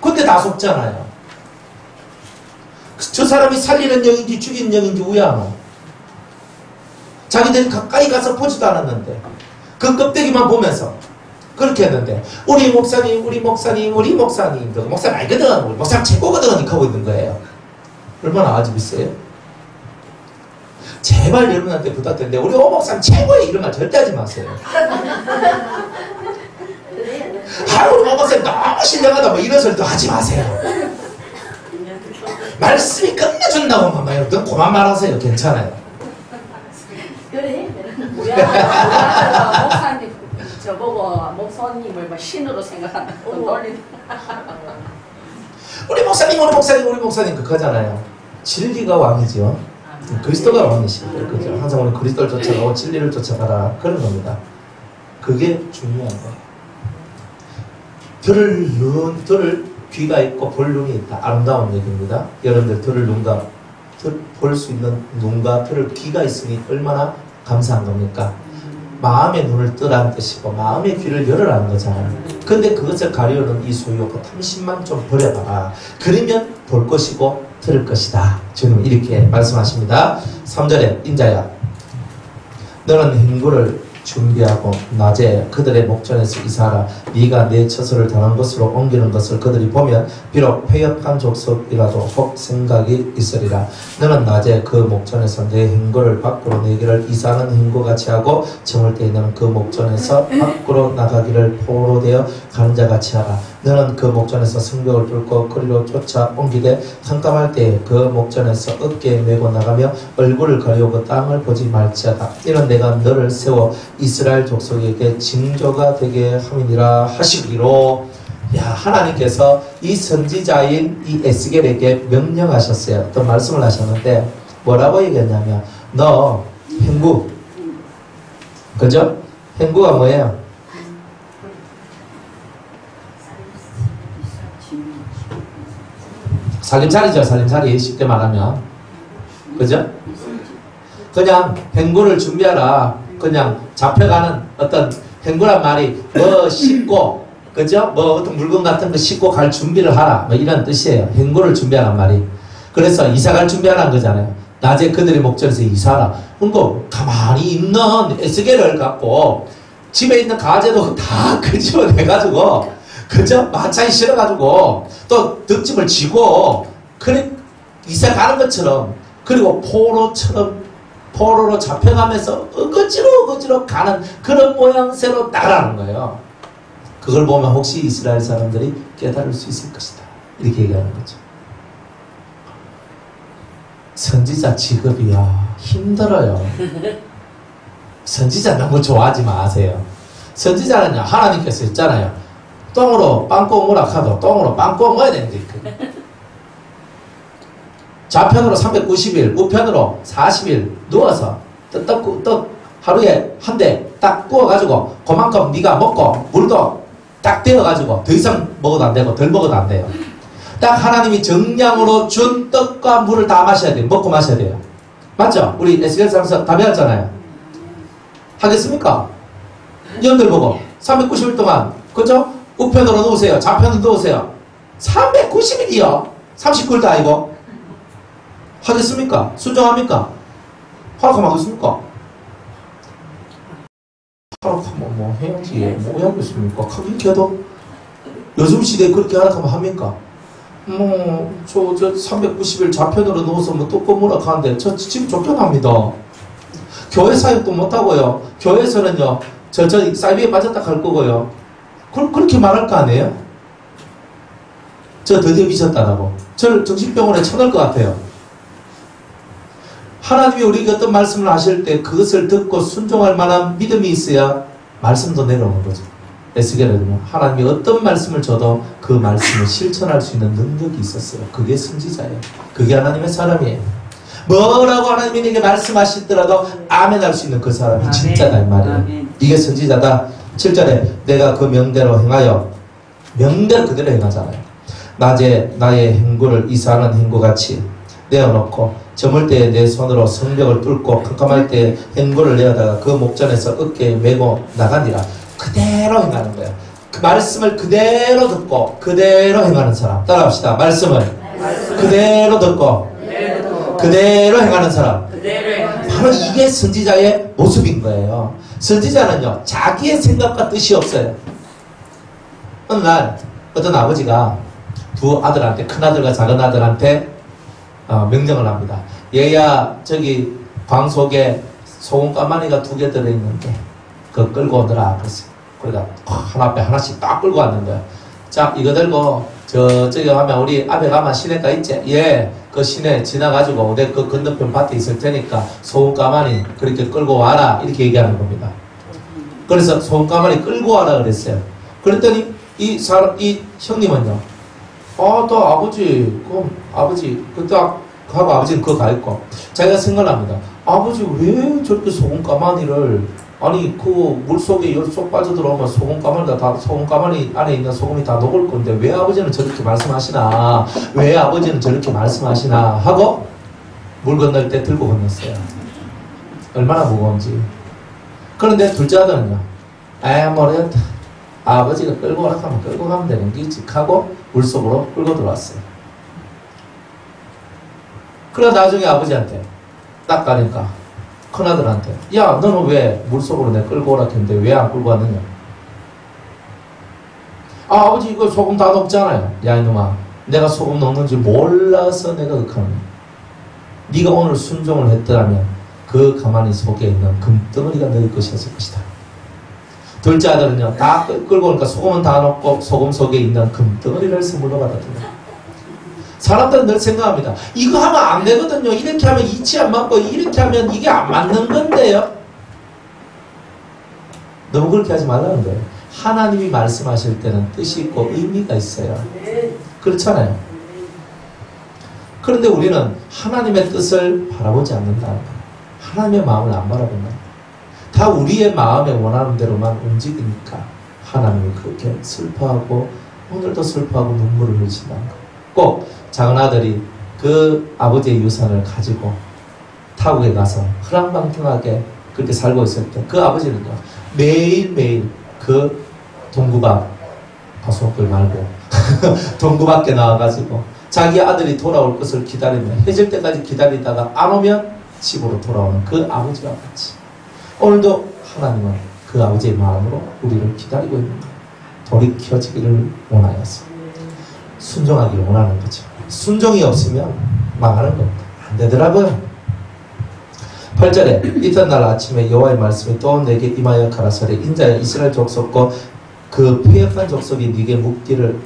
근데 다 속잖아요. 저 사람이 살리는 영인지 죽이는 영인지 우야노. 자기들이 가까이 가서 보지도 않았는데 그 껍데기만 보면서 그렇게 했는데 우리 목사님 목사님 알거든, 우리 목사님 최고거든 이렇게 하고 있는 거예요. 얼마나 아집 있어요? 제발 여러분한테 부탁드리는데 우리 목사님 최고의 이런 말 절대 하지 마세요. 우리 목사님 너무 신령하다 뭐 이런 소리도 하지 마세요. 말씀이 끝내준다고 만 여러분 그만 말하세요. 괜찮아요. 그래? 뭐야? 목사님 저보고 목사님을 뭐 신으로 생각한다. 놀리는. 우리 목사님 그거잖아요. 진리가 왕이죠. 그리스도가 왕이시죠. 그죠? 항상 우리 그리스도를 쫓아가고 진리를 쫓아가라 그런 겁니다. 그게 중요한 거예요. 들을 귀가 있고 볼 눈이 있다. 아름다운 얘기입니다. 여러분들 들을 눈과 볼 수 있는 눈과 들을 귀가 있으니 얼마나 감사한 겁니까? 마음의 눈을 뜨라는 뜻이고 마음의 귀를 열으라는 거잖아요. 근데 그것을 가려는 이 소유욕과 탐심만 좀 버려봐라. 그러면 볼 것이고 들을 것이다. 주님 이렇게 말씀하십니다. 3절에 인자야 너는 행구를 준비하고 낮에 그들의 목전에서 이사하라. 네가 내 처소를 당한 곳으로 옮기는 것을 그들이 보면 비록 회역한 족속이라도 혹 생각이 있으리라. 너는 낮에 그 목전에서 내 행구를 밖으로 내기를 이사하는 행구같이 하고 저물 때에 너는 그 목전에서 밖으로 나가기를 포로 되어 가는 자같이 하라. 너는 그 목전에서 성벽을 뚫고 거리로 쫓아 옮기되 캄캄할 때에 그 목전에서 어깨에 메고 나가며 얼굴을 가리우고 땅을 보지 말지어다. 이는 내가 너를 세워 이스라엘 족속에게 징조가 되게 함이니라 하시기로. 야, 하나님께서 이 선지자인 이 에스겔에게 명령하셨어요. 어떤 말씀을 하셨는데 뭐라고 얘기했냐면 너 행구, 그죠? 행구가 뭐예요? 살림살이죠. 살림살이 쉽게 말하면, 그죠? 그냥 행구를 준비하라. 그냥 잡혀가는 어떤 행구란 말이 뭐 싣고, 그죠? 뭐 어떤 물건 같은 거 싣고 갈 준비를 하라. 뭐 이런 뜻이에요. 행구를 준비하란 말이. 그래서 이사갈 준비하라는 거잖아요. 낮에 그들의 목전에서 이사하라. 그러니까 가만히 있는 에스겔을 갖고 집에 있는 가재도 다 끄집어내가지고, 그죠? 마차에 실어가지고 또 득집을 지고 그래 이사가는 것처럼, 그리고 포로로 잡혀가면서 어거지로 가는 그런 모양새로 따라하는 거예요. 그걸 보면 혹시 이스라엘 사람들이 깨달을 수 있을 것이다 이렇게 얘기하는 거죠. 선지자 직업이야 힘들어요. 선지자 너무 좋아하지 마세요. 선지자는요 하나님께서 있잖아요. 똥으로 빵꾸 무락하도 똥으로 빵꾸 먹어야 되는데 좌편으로 390일 우편으로 40일 누워서 떡 하루에 한 대 딱 구워가지고 그만큼 네가 먹고 물도 딱 데워가지고 더 이상 먹어도 안 되고 덜 먹어도 안 돼요. 딱 하나님이 정량으로 준 떡과 물을 다 마셔야 돼요. 먹고 마셔야 돼요. 맞죠? 우리 에스겔 사람에서 다 배웠잖아요. 하겠습니까? 여러분들 보고 390일 동안 그죠? 우편으로 놓으세요. 좌편으로 놓으세요. 390일이요. 39일도 아니고. 하겠습니까? 순종합니까? 허락하면 하겠습니까? 허락하면 뭐 해야지. 뭐 하겠습니까? 하긴 걔도 요즘 시대에 그렇게 허락하면 합니까? 저 390일 좌편으로 놓아서 뭐 또 꼬무락하는데 저 지금 쫓겨납니다. 교회 사역도 못하고요. 교회에서는요 저 사이비에 빠졌다 갈 거고요. 그렇게 말할 거 아니에요? 저 드디어 미쳤다라고. 저를 정신병원에 쳐넣을 것 같아요. 하나님이 우리에게 어떤 말씀을 하실 때 그것을 듣고 순종할 만한 믿음이 있어야 말씀도 내려오는 거죠. 에스겔은요 하나님이 어떤 말씀을 줘도 그 말씀을 실천할 수 있는 능력이 있었어요. 그게 선지자예요. 그게 하나님의 사람이에요. 뭐라고 하나님이 내게 말씀하시더라도 아멘 할 수 있는 그 사람이 아멘. 진짜다 이 말이에요. 아멘. 이게 선지자다. 7절에 내가 그 명대로 행하여, 명대로 그대로 행하잖아요. 낮에 나의 행구를 이사하는 행구같이 내어놓고 저물 때에 내 손으로 성벽을 뚫고 캄캄할 때에 행고를 내어다가 그 목전에서 어깨에 메고 나가니라. 그대로 행하는 거예요. 그 말씀을 그대로 듣고 그대로 행하는 사람. 따라합시다. 말씀을 그대로 듣고 그대로 행하는 사람. 바로 이게 선지자의 모습인 거예요. 선지자는요, 자기의 생각과 뜻이 없어요. 어느 날 어떤 아버지가 두 아들한테, 큰 아들과 작은 아들한테 명령을 합니다. 얘야, 저기 광 속에 소금 가마니가 2개 들어있는데 그거 끌고 오너라 그랬어요. 그러니까 하나 앞에 하나씩 딱 끌고 왔는데, 자, 이거 들고 저쪽에 가면, 우리 앞에 가면 시내가 있지? 예, 그 시내 지나가지고 내 그 건너편 밭에 있을 테니까 소금 가마니 그렇게 끌고 와라, 이렇게 얘기하는 겁니다. 그래서 소금 가마니 끌고 와라 그랬어요. 그랬더니 이 형님은요, 또 아버지, 그럼 아버지, 딱 하고 아버지는 그거 가 있고, 자기가 생각합니다. 아버지, 왜 저렇게 소금 가마니를, 아니, 그 물속에 쏙 빠져들어오면 소금 가마니 안에 있는 소금이 다 녹을 건데, 왜 아버지는 저렇게 말씀하시나? 왜 아버지는 저렇게 말씀하시나? 하고, 물 건널 때 들고 건넜어요. 얼마나 무거운지. 그런데 둘째 아들은요, 모르겠다. 아버지가 끌고 오라 하면 끌고 가면 되는 게지 하고 물속으로 끌고 들어왔어요. 그러다 나중에 아버지한테 딱 가니까 큰아들한테, 야, 너는 왜 물속으로 내 끌고 오라 했는데 왜 안 끌고 왔느냐? 아버지, 이거 소금 다 녹잖아요. 야, 이놈아, 내가 소금 녹는지 몰라서 내가 그렇게 하는 거야. 네가 오늘 순종을 했더라면 그 가마니 속에 있는 금덩어리가 너희 것이었을 것이다. 둘째 아들은요, 다 끌고 오니까 소금은 다 녹고 소금 속에 있는 금덩어리를 선물로 받았더라. 사람들은 늘 생각합니다. 이거 하면 안 되거든요. 이렇게 하면 이치 안 맞고 이렇게 하면 이게 안 맞는 건데요. 너무 그렇게 하지 말라는 거예요. 하나님이 말씀하실 때는 뜻이 있고 의미가 있어요. 그렇잖아요. 그런데 우리는 하나님의 뜻을 바라보지 않는다는 거예요. 하나님의 마음을 안 바라본다. 다 우리의 마음에 원하는 대로만 움직이니까 하나님이 그렇게 슬퍼하고 오늘도 슬퍼하고 눈물을 흘리신다는 거예요. 꼭 작은 아들이 그 아버지의 유산을 가지고 타국에 가서 허랑방탕하게 그렇게 살고 있을 때 그 아버지는요, 매일매일 그 동구밭, 가수목을 말고 동구 밖에 나와가지고 자기 아들이 돌아올 것을 기다리며 해질 때까지 기다리다가 안 오면 집으로 돌아오는 그 아버지와 같이 오늘도 하나님은 그 아버지의 마음으로 우리를 기다리고 있는 거예요. 돌이켜지기를 원하여서 순종하기를 원하는 거죠. 순종이 없으면 망하는 겁니다. 안 되더라고요. 8절에 이튿날 아침에 여호와의 말씀이 또 내게 임하여 가라사대 인자야 이스라엘 족속과 그 패역한 족속이 네게 묻기를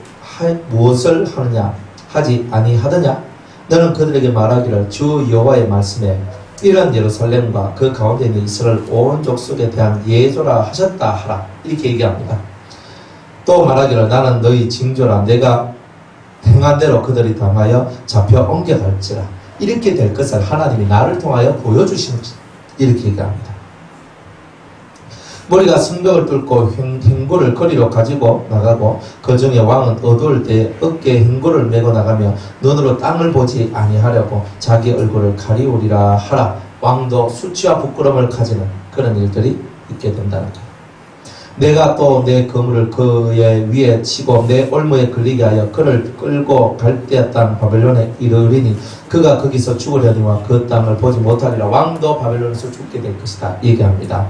무엇을 하느냐 하지 아니하더냐 너는 그들에게 말하기를 주 여호와의 말씀에 이런 예루살렘과 그 가운데 있는 이스라엘 온 족속에 대한 예조라 하셨다 하라 이렇게 얘기합니다. 또 말하기를 나는 너희 징조라 내가 행한 대로 그들이 당하여 잡혀 옮겨갈지라 이렇게 될 것을 하나님이 나를 통하여 보여주시는 것이다. 이렇게 얘기합니다. 머리가 성벽을 뚫고 행고를 거리로 가지고 나가고 그 중에 왕은 어두울 때 어깨에 행고를 메고 나가며 눈으로 땅을 보지 아니하려고 자기 얼굴을 가리우리라 하라. 왕도 수치와 부끄러움을 가지는 그런 일들이 있게 된다는 거예요. 내가 또 내 그물을 그의 위에 치고 내 올무에 걸리게 하여 그를 끌고 갈대아 땅 바벨론에 이르리니 그가 거기서 죽으려니와 그 땅을 보지 못하리라. 왕도 바벨론에서 죽게 될 것이다 얘기합니다.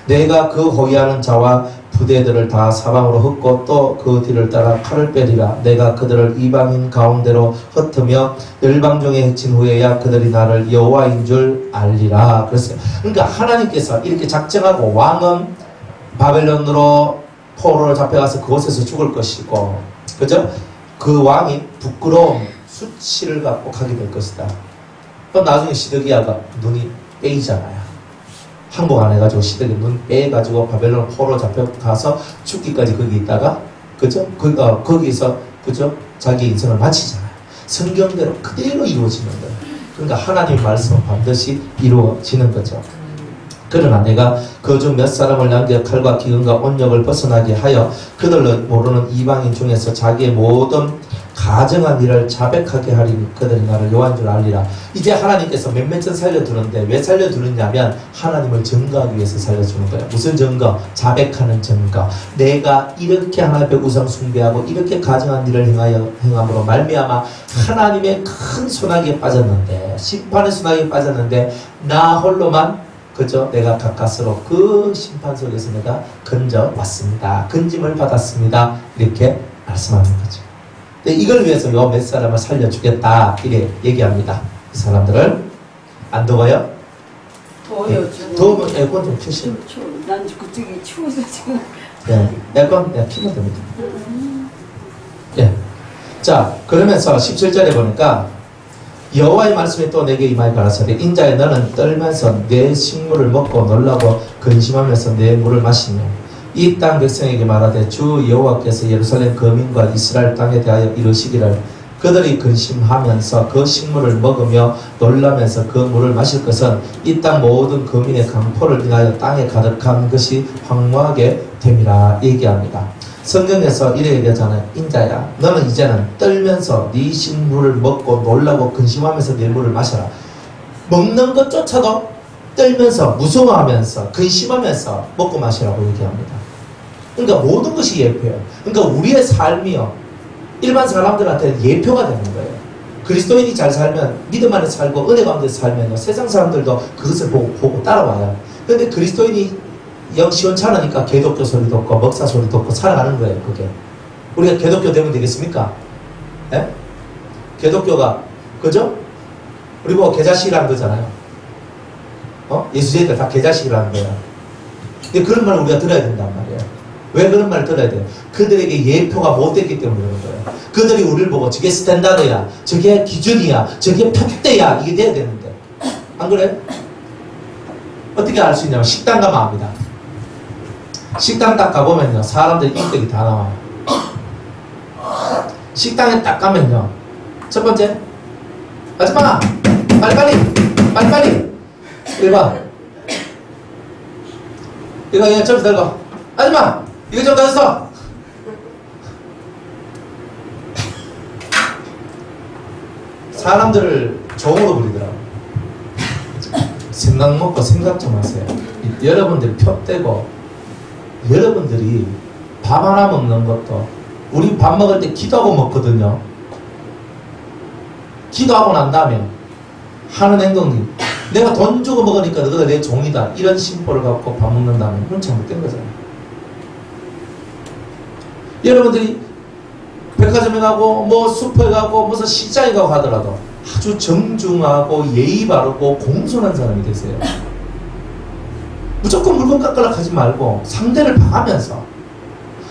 내가 그 호위하는 자와 부대들을 다 사방으로 흩고 또 그 뒤를 따라 칼을 빼리라. 내가 그들을 이방인 가운데로 흩으며 열방 중에 해친 후에야 그들이 나를 여호와인 줄 알리라 그랬어요. 그러니까 하나님께서 이렇게 작정하고 왕은 바벨론으로 포로로 잡혀가서 그곳에서 죽을 것이고, 그죠? 그 왕이 부끄러움, 수치를 갖고 가게 될 것이다. 그럼 나중에 시드기야가 눈이 빼이잖아요. 항복 안 해가지고 시드기 눈 빼가지고 바벨론 포로로 잡혀가서 죽기까지 거기 있다가, 그죠? 거기서, 그죠? 자기 인생을 마치잖아요. 성경대로 그대로 이루어지는 거예요. 그러니까 하나님의 말씀은 반드시 이루어지는 거죠. 그러나 내가 그 중 몇 사람을 남겨 칼과 기근과 온역을 벗어나게 하여 그들로 모르는 이방인 중에서 자기의 모든 가정한 일을 자백하게 하리니 그들이 나를 여호와인 줄 알리라. 이제 하나님께서 몇몇 전 살려두는데 왜 살려두느냐면 하나님을 증거하기 위해서 살려주는 거예요. 무슨 증거? 자백하는 증거. 내가 이렇게 하나님 앞에 우상 숭배하고 이렇게 가정한 일을 행함으로 말미암아 하나님의 큰 소나기에 빠졌는데, 심판의 소나기에 빠졌는데 나 홀로만 그죠? 내가 가까스로 그 심판 속에서 내가 건져 왔습니다. 건짐을 받았습니다. 이렇게 말씀하는 거죠. 이걸 위해서 요 몇 사람을 살려주겠다 이래 얘기합니다. 이 사람들을 안 더워요? 더워요. 더우면 에어컨 좀 켜시오. 난 그쪽이 추워서 지금. 네, 에어컨 내가 키면 됩니다. 예. 자, 그러면서 17절에 보니까 여호와의 말씀이 또 내게 임하여 가라사대 인자야 너는 떨면서 내 식물을 먹고 놀라고 근심하면서 내 물을 마시며 이 땅 백성에게 말하되 주 여호와께서 예루살렘 거민과 이스라엘 땅에 대하여 이르시기를 그들이 근심하면서 그 식물을 먹으며 놀라면서 그 물을 마실 것은 이 땅 모든 거민의 강포를 인하여 땅에 가득한 것이 황무하게 됨이라 얘기합니다. 성경에서 이래 얘기하잖아요. 인자야 너는 이제는 떨면서 네 식물을 먹고 놀라고 근심하면서 네 물을 마셔라. 먹는 것조차도 떨면서 무서워하면서 근심하면서 먹고 마시라고 얘기합니다. 그러니까 모든 것이 예표예요. 그러니까 우리의 삶이요 일반 사람들한테 예표가 되는 거예요. 그리스도인이 잘 살면 믿음 안에 살고 은혜 가운데 살면요 세상 사람들도 그것을 보고 따라와요. 그런데 그리스도인이 영 시원찮으니까 개독교 소리 듣고 먹사 소리 듣고 살아가는 거예요. 그게 우리가 개독교 되면 되겠습니까? 예? 개독교가 그죠? 우리 보고 개자식이라는 거잖아요. 예수제들 다 개자식이라는 거예요. 근데 그런 말을 우리가 들어야 된단 말이에요. 왜 그런 말을 들어야 돼요? 그들에게 예표가 못 됐기 때문에 그런 거예요. 그들이 우리를 보고 저게 스탠다드야, 저게 기준이야, 저게 표대야 이게 돼야 되는데 안 그래요? 어떻게 알 수 있냐면 식당 가면 압니다. 식당 딱 가보면요 사람들 인격이 다 나와요. 식당에 딱 가면요 첫 번째 아줌마 빨리빨리 이거 이거 점수 들고 아줌마 이거 좀 가져서 사람들을 종으로 부리더라고요. 생각 먹고 생각 좀 하세요. 여러분들이 표대고 여러분들이 밥 하나 먹는 것도 우리 밥 먹을 때 기도하고 먹거든요. 기도하고 난 다음에 하는 행동이 내가 돈 주고 먹으니까 너가 내 종이다 이런 심보를 갖고 밥 먹는다면 그건 잘못된 거잖아요. 여러분들이 백화점에 가고 뭐 슈퍼에 가고 무슨 시장에 가고 하더라도 아주 정중하고 예의 바르고 공손한 사람이 되세요. 무조건 물건 깎으려고 하지 말고 상대를 봐가면서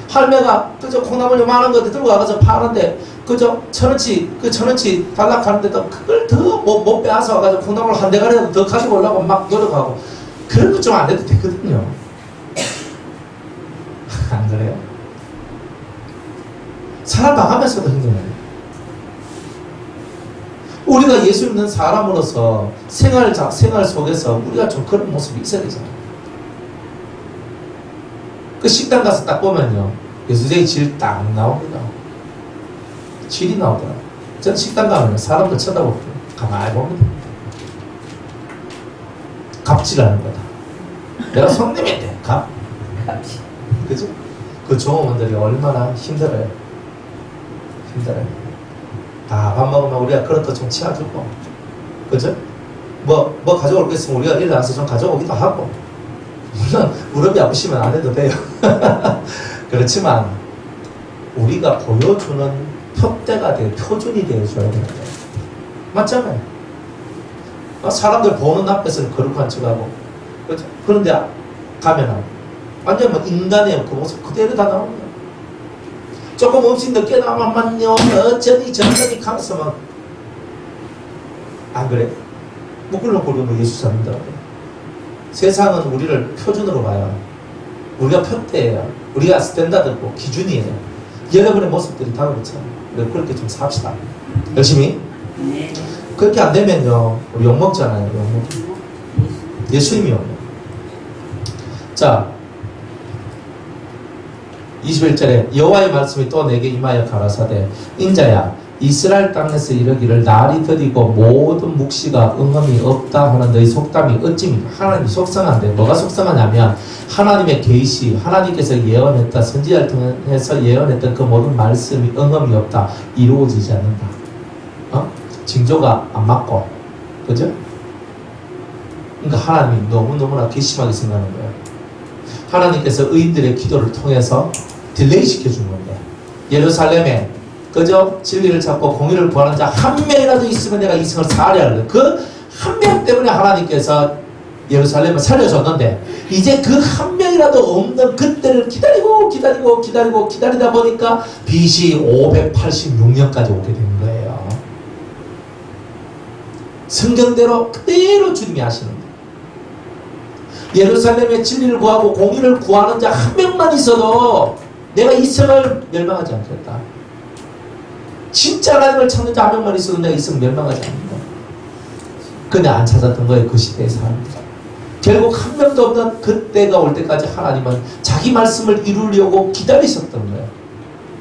할매가 그저 콩나물 요만한 거 들고 가서 파는데 그저 천원치 그 천원치 달라고 하는데도 그걸 더 못 빼앗아 가지고 콩나물 한 대가리라도 더 가지고 오려고 막 노력하고 그런 거 좀 안 해도 되거든요. 안 그래요? 사람 봐가면서도 행동해요. 우리가 예수 믿는 사람으로서 생활 속에서 우리가 좀 그런 모습이 있어야 되잖아요. 그 식당 가서 딱 보면요 예수제의 질 딱 나옵니다. 질이 나오더라고요. 저는 식당 가면 사람들 쳐다보고 가만히 봅니다. 갑질하는 거다. 내가 손님인데 갑질. 그죠? 그 종업원들이 얼마나 힘들어요. 다 밥 먹으면 우리가 그릇도 좀 치워주고 그죠? 뭐 가져올 거 있으면 우리가 일어나서 좀 가져오기도 하고 물론 무릎이 아프시면 안 해도 돼요. 그렇지만 우리가 보여주는 표대가 되고 표준이 되어줘야 되는 거예요. 맞잖아요. 사람들 보는 앞에서는 거룩한 척하고 그렇죠? 그런데 가면은 완전 뭐 인간의 그 모습 그대로 다 나옵니다. 조금 없이 늦게 나와만요 어쩌니 저쩌니 가면서 안 그래? 묶을로 고르면 예수 잡는다. 세상은 우리를 표준으로 봐요. 우리가 표대예요. 우리가 스탠다드고 기준이에요. 여러분의 모습들이 다 그렇잖아요. 우리가 그렇게 좀 삽시다. 열심히. 네. 그렇게 안 되면요 우리 욕먹잖아요. 욕먹. 예수님이요. 자 21절에 여호와의 말씀이 또 내게 임하여 가라사대 인자야 이스라엘 땅에서 이르기를 날이 더디고 모든 묵시가 응함이 없다 하는 너희 속담이 어찌입니까? 하나님이 속상한데 뭐가 속상하냐면 하나님의 계시 하나님께서 예언했다 선지자를 통해서 예언했던 그 모든 말씀이 응함이 없다 이루어지지 않는다. 징조가 안 맞고 그죠? 그러니까 하나님이 너무너무나 괘씸하게 생각하는 거예요. 하나님께서 의인들의 기도를 통해서 딜레이 시켜주는 건데 예루살렘에 그저 진리를 찾고 공의를 구하는 자 한 명이라도 있으면 내가 이승을 사하려 하는 그 한 명 때문에 하나님께서 예루살렘을 살려줬는데 이제 그 한 명이라도 없는 그때를 기다리다 보니까 BC 586년까지 오게 된 거예요. 성경대로 그대로 주님이 하시는 거예요. 예루살렘의 진리를 구하고 공의를 구하는 자 한 명만 있어도 내가 이성을 멸망하지 않겠다. 진짜 하나님을 찾는 자 한 명만 있어도 내가 이성 멸망하지 않는다. 근데 안 찾았던 거예요. 그 시대의 사람들. 결국 한 명도 없는 그때가 올 때까지 하나님은 자기 말씀을 이루려고 기다리셨던 거예요.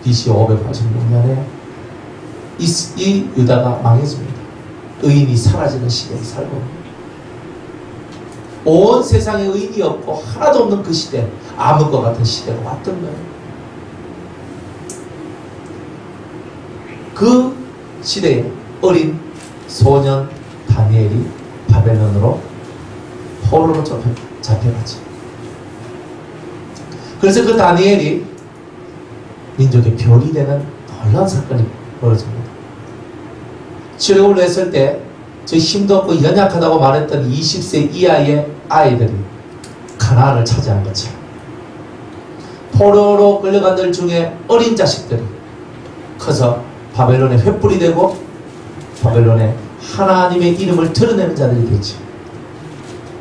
BC 586년에 이 유다가 망해집니다. 의인이 사라지는 시대에 살고 있습니다. 온 세상에 의인이 없고 하나도 없는 그 시대, 암흑과 같은 시대가 왔던 거예요. 그 시대에 어린 소년 다니엘이 바벨론으로 포로로 잡혀가죠. 그래서 그 다니엘이 민족의 별이 되는 놀라운 사건이 벌어집니다. 출애굽을 했을 때 저 힘도 없고 연약하다고 말했던 20세 이하의 아이들이 가나안을 차지한 거죠. 포로로 끌려간 들 중에 어린 자식들이 커서 바벨론의 횃불이 되고 바벨론의 하나님의 이름을 드러내는 자들이 되죠.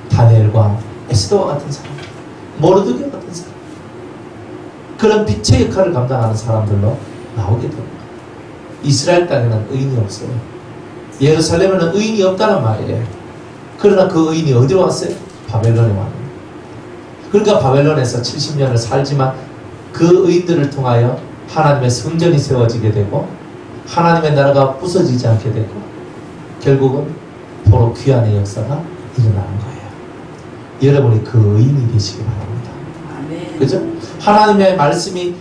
다니엘과 에스더와 같은 사람, 모르드게와 같은 사람, 그런 빛의 역할을 감당하는 사람들로 나오게 됩니다. 이스라엘 땅에는 의인이 없어요. 예루살렘에는 의인이 없다는 말이에요. 그러나 그 의인이 어디로 왔어요? 바벨론에 왔습니다. 그러니까 바벨론에서 70년을 살지만 그 의인들을 통하여 하나님의 성전이 세워지게 되고 하나님의 나라가 부서지지 않게 되고 결국은 포로 귀환의 역사가 일어나는 거예요. 여러분이 그 의인이 되시기 바랍니다. 아멘. 그죠? 하나님의 말씀이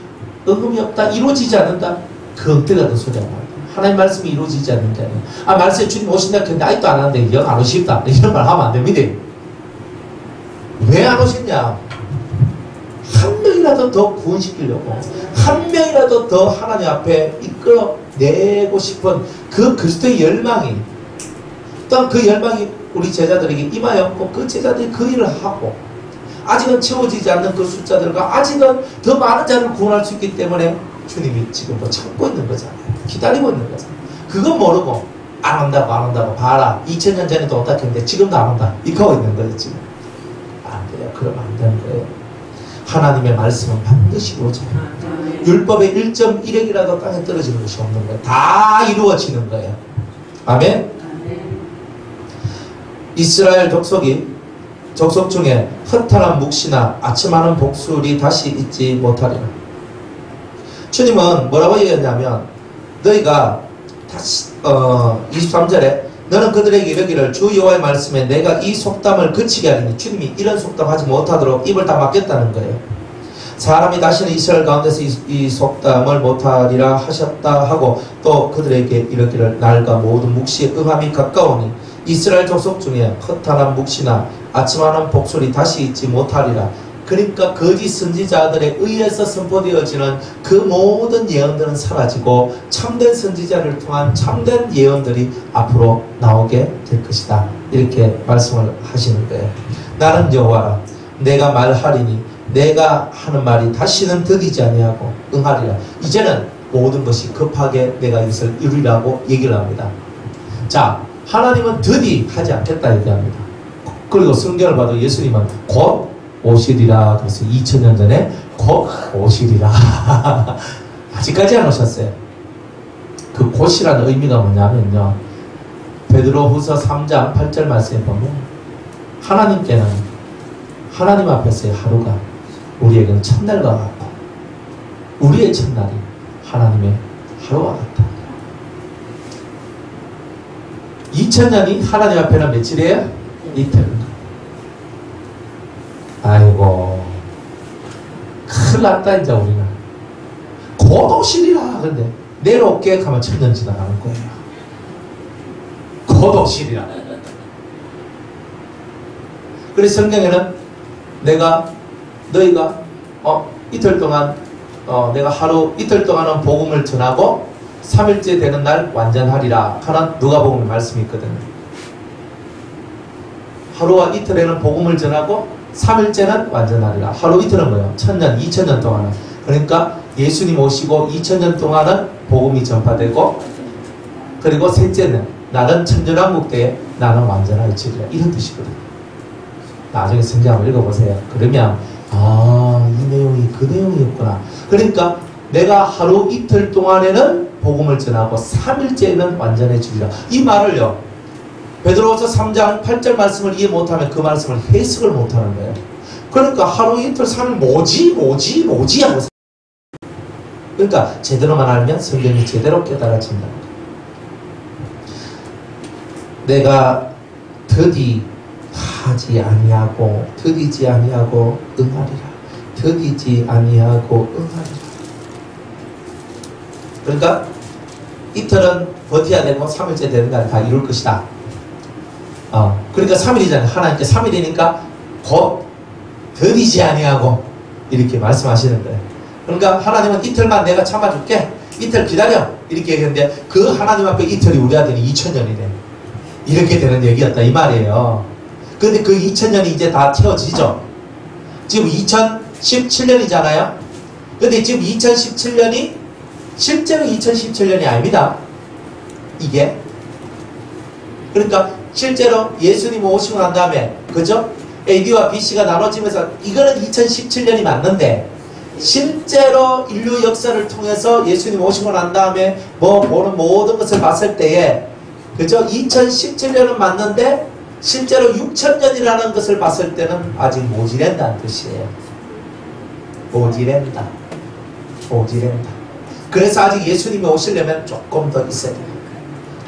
응음이 없다, 이루어지지 않는다, 그 엉뚱한 그 소리가 말이에요. 하나님 말씀이 이루어지지 않는 게 아니에요. 아, 말씀에 주님 오신다 했는데 아직도 안 하는데 영 안 오십다, 이런 말 하면 안 됩니다. 왜 안 오셨냐? 한 명이라도 더 구원시키려고, 한 명이라도 더 하나님 앞에 이끌어내고 싶은 그 그리스도의 열망이, 또한 그 열망이 우리 제자들에게 임하였고 그 제자들이 그 일을 하고 아직은 채워지지 않는 그 숫자들과 아직은 더 많은 자를 구원할 수 있기 때문에 주님이 지금도 참고 있는 거잖아요. 기다리고 있는 거잖아요. 그건 모르고 안 온다고 봐라. 2000년 전에도 온다 했는데 지금도 안 온다. 이렇게 하고 있는 거예요. 지금 안 돼요. 그러면 안 되는 거예요. 하나님의 말씀은 반드시 이루어져요. 율법의 1.1핵이라도 땅에 떨어지는 것이 없는 거예요. 다 이루어지는 거예요. 아멘. 이스라엘 족속 중에 허탄한 묵시나 아침하는 복술이 다시 있지 못하리라. 주님은 뭐라고 얘기했냐면 너희가 다시 23절에 너는 그들에게 이르기를 주 여호와의 말씀에 내가 이 속담을 그치게 하리니, 주님이 이런 속담 하지 못하도록 입을 다 막겠다는 거예요. 사람이 다시는 이스라엘 가운데서 이 속담을 못하리라 하셨다 하고 또 그들에게 이르기를 날과 모든 묵시의 응함이 가까우니 이스라엘 족속 중에 허탄한 묵시나 아침하는 복술이 다시 있지 못하리라. 그러니까 거짓 선지자들에 의해서 선포되어지는 그 모든 예언들은 사라지고 참된 선지자를 통한 참된 예언들이 앞으로 나오게 될 것이다. 이렇게 말씀을 하시는 거예요. 나는 여호와라. 내가 말하리니 내가 하는 말이 다시는 더디지 아니하고 응하리라. 이제는 모든 것이 급하게 내가 이것을 이루리라고 얘기를 합니다. 자, 하나님은 더디하지 않겠다 얘기합니다. 그리고 성경을 봐도 예수님은 곧 오시리라. 그래서 2000년 전에 곧 오시리라. 아직까지 안 오셨어요. 그 곧이라는 의미가 뭐냐면요, 베드로후서 3장 8절 말씀에 보면 하나님께는 하나님 앞에서의 하루가 우리에게는 첫날과 같고 우리의 첫날이 하나님의 하루와 같다. 2000년이 하나님 앞에는 며칠이에요? 이틀. 아이고 큰일 났다 이제 우리는. 곧 오시리라. 근데 내일 올게 하면 1000년 지나가는 거예요. 곧 오시리라. 그래서 성경에는 너희가 이틀 동안 내가 하루 이틀 동안은 복음을 전하고 3일째 되는 날 완전하리라 하는 누가복음 말씀이 있거든요. 하루와 이틀에는 복음을 전하고 3일째는 완전하리라. 하루 이틀은 뭐예요? 1000년, 2000년 동안은. 그러니까 예수님 오시고 2000년 동안은 복음이 전파되고, 그리고 셋째는 나는 천년왕국 때에 나는 완전하게 치리라. 이런 뜻이거든요. 나중에 성경 한번 읽어보세요. 그러면 이 내용이 그 내용이었구나. 그러니까 내가 하루 이틀 동안에는 복음을 전하고 3일째는 완전해지리라. 이 말을요, 베드로후서 3장 8절 말씀을 이해 못하면 그 말씀을 해석을 못하는 거예요. 그러니까 하루 이틀 3일 뭐지 하고. 그러니까 제대로만 알면 성경이 제대로 깨달아진다. 내가 더디지 아니하고 응하리라. 더디지 아니하고 응하리라. 그러니까 이틀은 버텨야 되고 3일째 되는 날 다 이룰 것이다. 그러니까 3일이잖아요. 하나님께 3일이니까 곧 더디지 아니하고 이렇게 말씀하시는 거예요. 그러니까 하나님은 이틀만 내가 참아줄게. 이틀 기다려. 이렇게 얘기했는데 그 하나님 앞에 이틀이 우리한테는 2000년이래. 이렇게 되는 얘기였다 이 말이에요. 근데 그 2000년이 이제 다 채워지죠. 지금 2017년이잖아요. 근데 지금 2017년이 실제로 2017년이 아닙니다. 이게. 그러니까 실제로 예수님 오시고 난 다음에, 그죠? AD와 BC가 나눠지면서 이거는 2017년이 맞는데, 실제로 인류 역사를 통해서 예수님 오시고 난 다음에 보는 모든 것을 봤을 때에, 그죠? 2017년은 맞는데 실제로 6000년이라는 것을 봤을 때는 아직 모지랜다는 뜻이에요. 모지랜다. 그래서 아직 예수님이 오시려면 조금 더 있어야 돼요.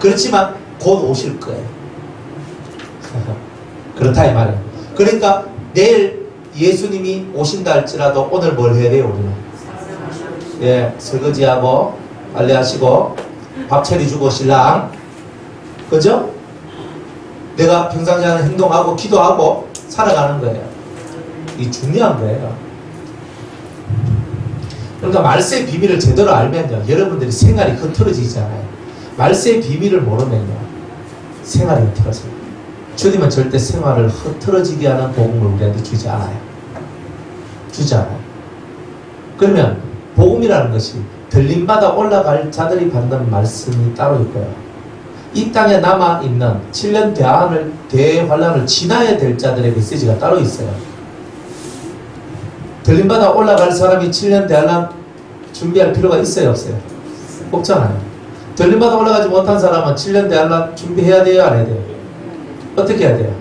그렇지만 곧 오실 거예요. 그렇다 이 말이에요. 그러니까 내일 예수님이 오신다 할지라도 오늘 뭘 해야 돼요 우리는? 예, 설거지하고 빨래하시고 밥 차려주고 신랑, 그죠? 내가 평상시에 하는 행동하고 기도하고 살아가는 거예요. 이게 중요한 거예요. 그러니까 말세의 비밀을 제대로 알면요, 여러분들이 생활이 흐트러지잖아요. 말세의 비밀을 모르면요, 생활이 흐트러져요. 주님은 절대 생활을 흐트러지게 하는 복음을 우리한테 주지 않아요. 그러면 복음이라는 것이 들림받아 올라갈 자들이 받는 말씀이 따로 있고요, 이 땅에 남아있는 7년 대환란을 지나야 될 자들의 메시지가 따로 있어요. 들림받아 올라갈 사람이 7년 대환란 준비할 필요가 있어요, 없어요? 없잖아요. 들림받아 올라가지 못한 사람은 7년 대환란 준비해야 돼요, 안 해야 돼요? 어떻게 해야 돼요?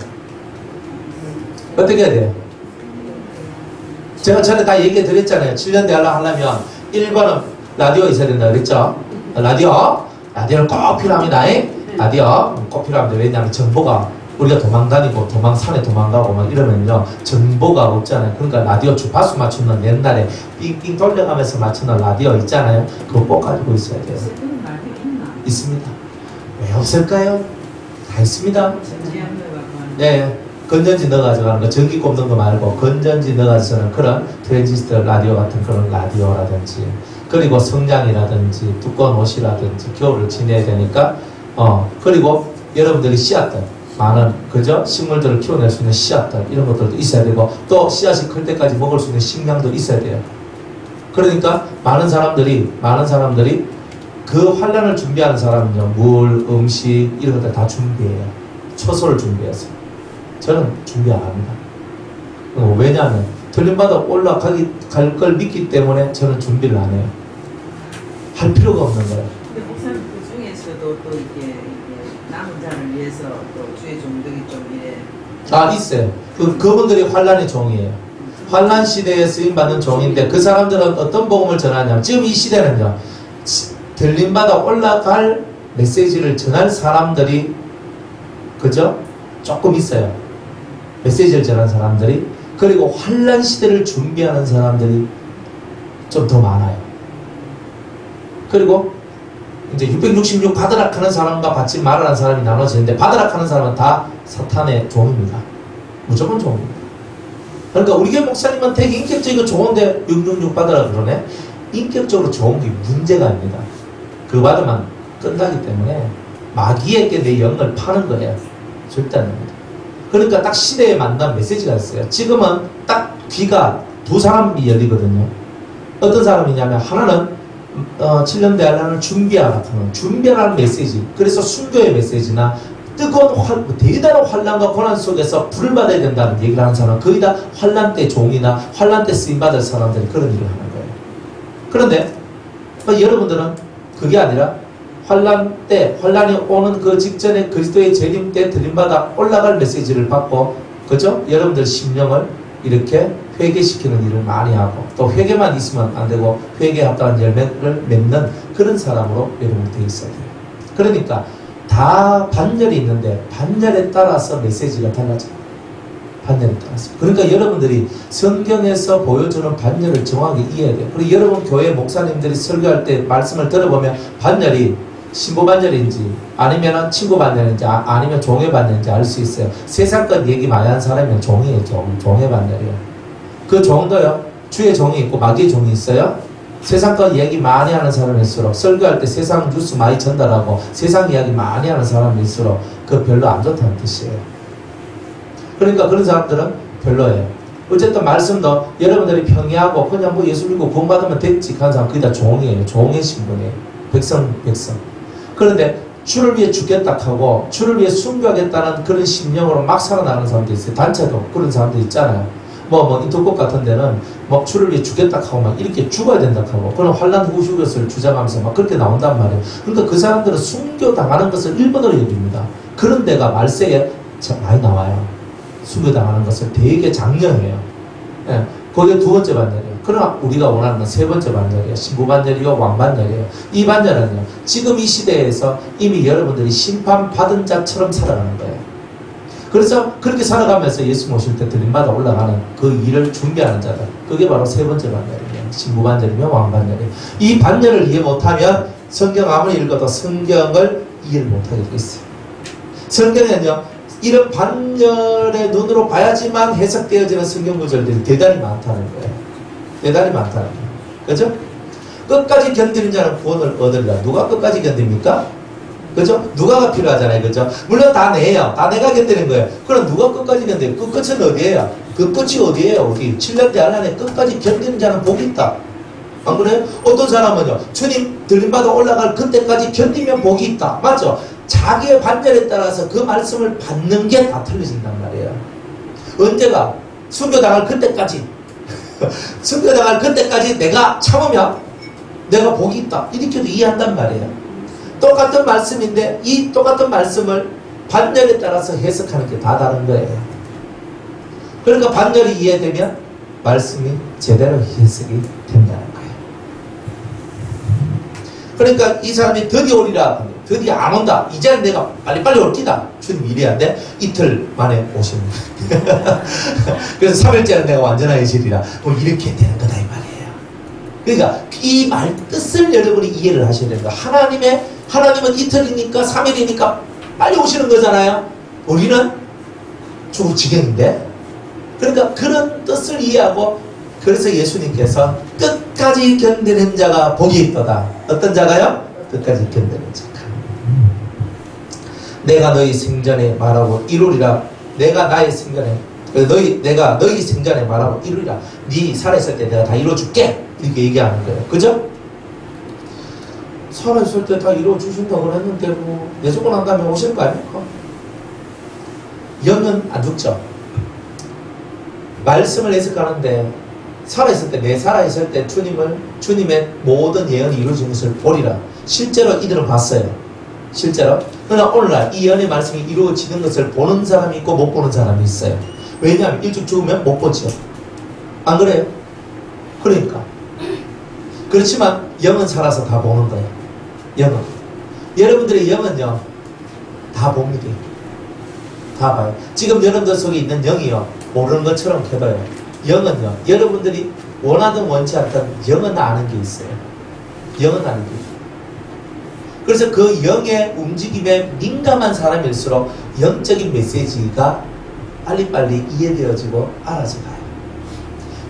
제가 전에 다 얘기해 드렸잖아요. 7년 대환란 하려면 1번은 라디오 있어야 된다 그랬죠? 라디오는 꼭 필요합니다. 라디오 꼭 필요합니다. 왜냐하면 정보가, 우리가 산에 도망가고 막 이러면요, 정보가 없잖아요. 그러니까 라디오 주파수 맞추는 옛날에 삥삥 돌려가면서 맞추는 라디오 있잖아요. 그거 꼭 가지고 있어야 돼요. 있습니다. 왜 없을까요? 다 있습니다. 네, 건전지 넣어가지고 하는 거, 전기 꼽는 거 말고 건전지 넣어가지고는 그런 트랜지스터 라디오 같은 그런 라디오라든지, 그리고 성냥이라든지 두꺼운 옷이라든지 겨울을 지내야 되니까, 그리고 여러분들이 씨앗들, 많은, 그죠? 식물들을 키워낼 수 있는 씨앗들, 이런 것들도 있어야 되고, 또 씨앗이 클 때까지 먹을 수 있는 식량도 있어야 돼요. 그러니까 많은 사람들이 그 환란을 준비하는 사람은요, 물, 음식 이런 것들 다 준비해요. 처소를 준비해서. 저는 준비 안 합니다. 왜냐하면 들림받아 올라갈 걸 믿기 때문에 저는 준비를 안 해요. 할 필요가 없는 거예요. 근데 목사님 그 중에서도 또 이게 남은 자를 위해서 또 주의 종들이 좀 이래. 있어요. 그분들이 환란의 종이에요. 환난 시대에 쓰임받는 종인데 그 사람들은 어떤 복음을 전하냐면 지금 이 시대는요. 들림받아 올라갈 메시지를 전할 사람들이 그죠? 조금 있어요. 메시지를 전하는 사람들이. 그리고 환난 시대를 준비하는 사람들이 좀 더 많아요. 그리고 이제 666 받으라 하는 사람과 받지 말라는 사람이 나눠지는데 받으라 하는 사람은 다 사탄의 종입니다. 무조건 종입니다. 그러니까 우리 교회 목사님은 되게 인격적이고 좋은데 666 받으라 그러네. 인격적으로 좋은 게 문제가 아닙니다. 그거 받으면 끝나기 때문에 마귀에게 내 영을 파는 거예요. 절대 안 됩니다. 그러니까 딱 시대에 맞는 메시지가 있어요. 지금은 딱 귀가 두 사람이 열리거든요. 어떤 사람이냐면 하나는 7년 대환란을 준비하라는 메시지. 그래서 순교의 메시지나 뜨거운 대단한 환란과 고난 속에서 불을 받아야 된다는 얘기를 하는 사람은 거의 다 환란 때 종이나 환란 때 쓰임받을 사람들이 그런 일을 하는 거예요. 그런데 여러분들은 그게 아니라 환란이 오는 그 직전에 그리스도의 재림 때 들림받아 올라갈 메시지를 받고 그죠? 여러분들 심령을 이렇게 회개시키는 일을 많이 하고 또 회개만 있으면 안 되고 회개에 합당한 열매를 맺는 그런 사람으로 여러분 되어 있어야 돼요. 그러니까 다 반열이 있는데 반열에 따라서 메시지가 달라져요. 반열에 따라서. 그러니까 여러분들이 성경에서 보여주는 반열을 정확하게 이해해야 돼요. 그리고 여러분 교회 목사님들이 설교할 때 말씀을 들어보면 반열이 신부 반열인지 아니면 친구 반열인지 아니면 종의 반열인지 알 수 있어요. 세상껏 얘기 많이 하는 사람이면 종이에요. 종의 반열이에요. 그 종도요. 주의 종이 있고 마귀의 종이 있어요. 세상껏 얘기 많이 하는 사람일수록 설교할 때 세상 뉴스 많이 전달하고 세상 이야기 많이 하는 사람일수록 그 별로 안 좋다는 뜻이에요. 그러니까 그런 사람들은 별로예요. 어쨌든 말씀도 여러분들이 평이하고 그냥 뭐 예수 믿고 구원받으면 됐지 하는 사람 그게 다 종이에요. 종의 신분이에요. 백성. 그런데 주를 위해 죽겠다 하고 주를 위해 순교하겠다는 그런 심령으로 막 살아나는 사람도 있어요. 단체도 그런 사람도 있잖아요. 인터국 같은 데는 주를 위해 죽겠다 하고 막 이렇게 죽어야 된다 하고 그런 환란 후 것을 주장하면서 막 그렇게 나온단 말이에요. 그러니까 그 사람들은 순교당하는 것을 일본어로 여깁니다. 그런 데가 말세에 많이 나와요. 순교당하는 것을 되게 장려해요. 예, 그게 두 번째 반열이에요. 그러나 우리가 원하는 건 세 번째 반열이에요. 신부 반열이요, 왕 반열이에요. 이 반열은요, 지금 이 시대에서 이미 여러분들이 심판받은 자처럼 살아가는 거예요. 그래서 그렇게 살아가면서 예수 모실 때 들림받아 올라가는 그 일을 준비하는 자들. 그게 바로 세 번째 반열이에요. 신부 반열이며 왕 반열이에요. 이 반열을 이해 못하면 성경 아무리 읽어도 성경을 이해를 못하게 돼 있어요. 성경에는요, 이런 반열의 눈으로 봐야지만 해석되어지는 성경 구절들이 대단히 많다는 거예요. 대단히 많다는 거예요. 그죠? 끝까지 견디는 자는 구원을 얻으리라. 누가 끝까지 견딥니까? 그죠? 누가가 필요하잖아요. 그죠? 물론 다 내요. 다 내가 견디는 거예요. 그럼 누가 끝까지 견뎌요? 그 끝은 어디예요? 그 끝이 어디예요? 어디? 7년 대환란에 끝까지 견디는 자는 복이 있다. 안 그래요? 어떤 사람은요, 주님 들림받아 올라갈 그때까지 견디면 복이 있다. 맞죠? 자기의 반열에 따라서 그 말씀을 받는 게 다 틀려진단 말이에요. 언제가? 순교당할 그때까지. 순교당할 그때까지 내가 참으면 내가 복이 있다. 이렇게도 이해한단 말이에요. 똑같은 말씀인데 이 똑같은 말씀을 반열에 따라서 해석하는 게 다 다른 거예요. 그러니까 반열이 이해되면 말씀이 제대로 해석이 된다는 거예요. 그러니까 이 사람이 드디어 오리라. 드디어 안 온다. 이제는 내가 빨리빨리 올 기다. 주님 이래야 돼. 이틀 만에 오시는 거예요. 그래서 3일째는 내가 완전하게 지리라. 이렇게 되는 거다 이 말이에요. 그러니까 이 말 뜻을 여러분이 이해를 하셔야 되는 거예요. 하나님은 이틀이니까 3일이니까 빨리 오시는 거잖아요. 우리는 죽을 지경인데. 그러니까 그런 뜻을 이해하고 그래서 예수님께서 끝까지 견디는 자가 복이 있도다. 어떤 자가요? 끝까지 견디는 자가. 내가 너희 생전에 말하고 이루리라. 내가 나의 생전에 내가 너희 생전에 말하고 이루리라. 네 살아있을 때 내가 다 이루어줄게. 이렇게 얘기하는 거예요. 그죠? 살아있을 때 다 이루어주신다고 했는데 내주고 난 다음에 오실 거 아닙니까? 영은 안 죽죠. 말씀을 해석하는데 살아있을 때, 내 살아있을 때 주님의 모든 예언이 이루어진 것을 보리라. 실제로 이들은 봤어요. 실제로. 그러나 오늘날 이 예언의 말씀이 이루어지는 것을 보는 사람이 있고 못 보는 사람이 있어요. 왜냐하면 일찍 죽으면 못 보죠. 안 그래요? 그러니까. 그렇지만 영은 살아서 다 보는 거예요. 영은. 여러분들의 영은요, 다 봅니다. 다 봐요. 지금 여러분들 속에 있는 영이요, 모르는 것처럼 켜둬요. 영은요, 여러분들이 원하든 원치 않든 영은 아는 게 있어요. 영은 아는 게 있어요. 그래서 그 영의 움직임에 민감한 사람일수록 영적인 메시지가 빨리빨리 이해되어지고 알아져 가요.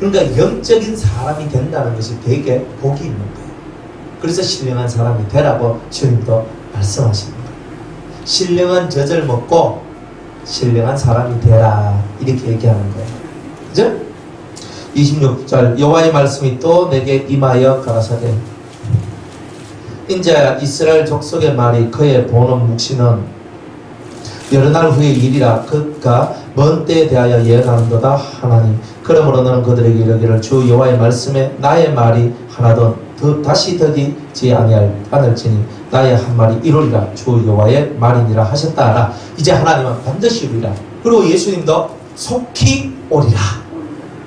그러니까 영적인 사람이 된다는 것이 되게 복이 있는 거예요. 그래서 신령한 사람이 되라고 주님도 말씀하시는 거예요. 신령한 젖을 먹고 신령한 사람이 되라, 이렇게 얘기하는 거예요. 그죠? 26절, 여호와의 말씀이 또 내게 임하여 가라사대 인자야, 이스라엘 족속의 말이 그의 보는 묵시는 여러 날 후의 일이라 그가 먼 때에 대하여 예언하는도다 하나니 그러므로 너는 그들에게 이르기를 주 여호와의 말씀에 나의 말이 하나도 다시 더디지 않을지니 나의 한 말이 이루리라 주 여호와의 말이니라 하셨다 하라. 이제 하나님은 반드시 이루리라. 그리고 예수님도 속히 오리라.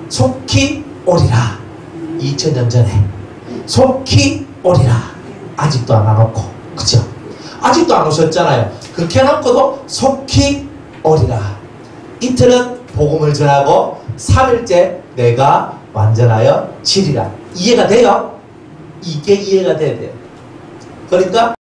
속히 오리라. 2000년 전에 속히 오리라. 아직도 안 와놓고, 그죠? 아직도 안 오셨잖아요. 그렇게 해놓고도 속히 오리라. 이틀은 복음을 전하고 3일째 내가 완전하여 지리라. 이해가 돼요? 이게 이해가 돼야 돼요. 그러니까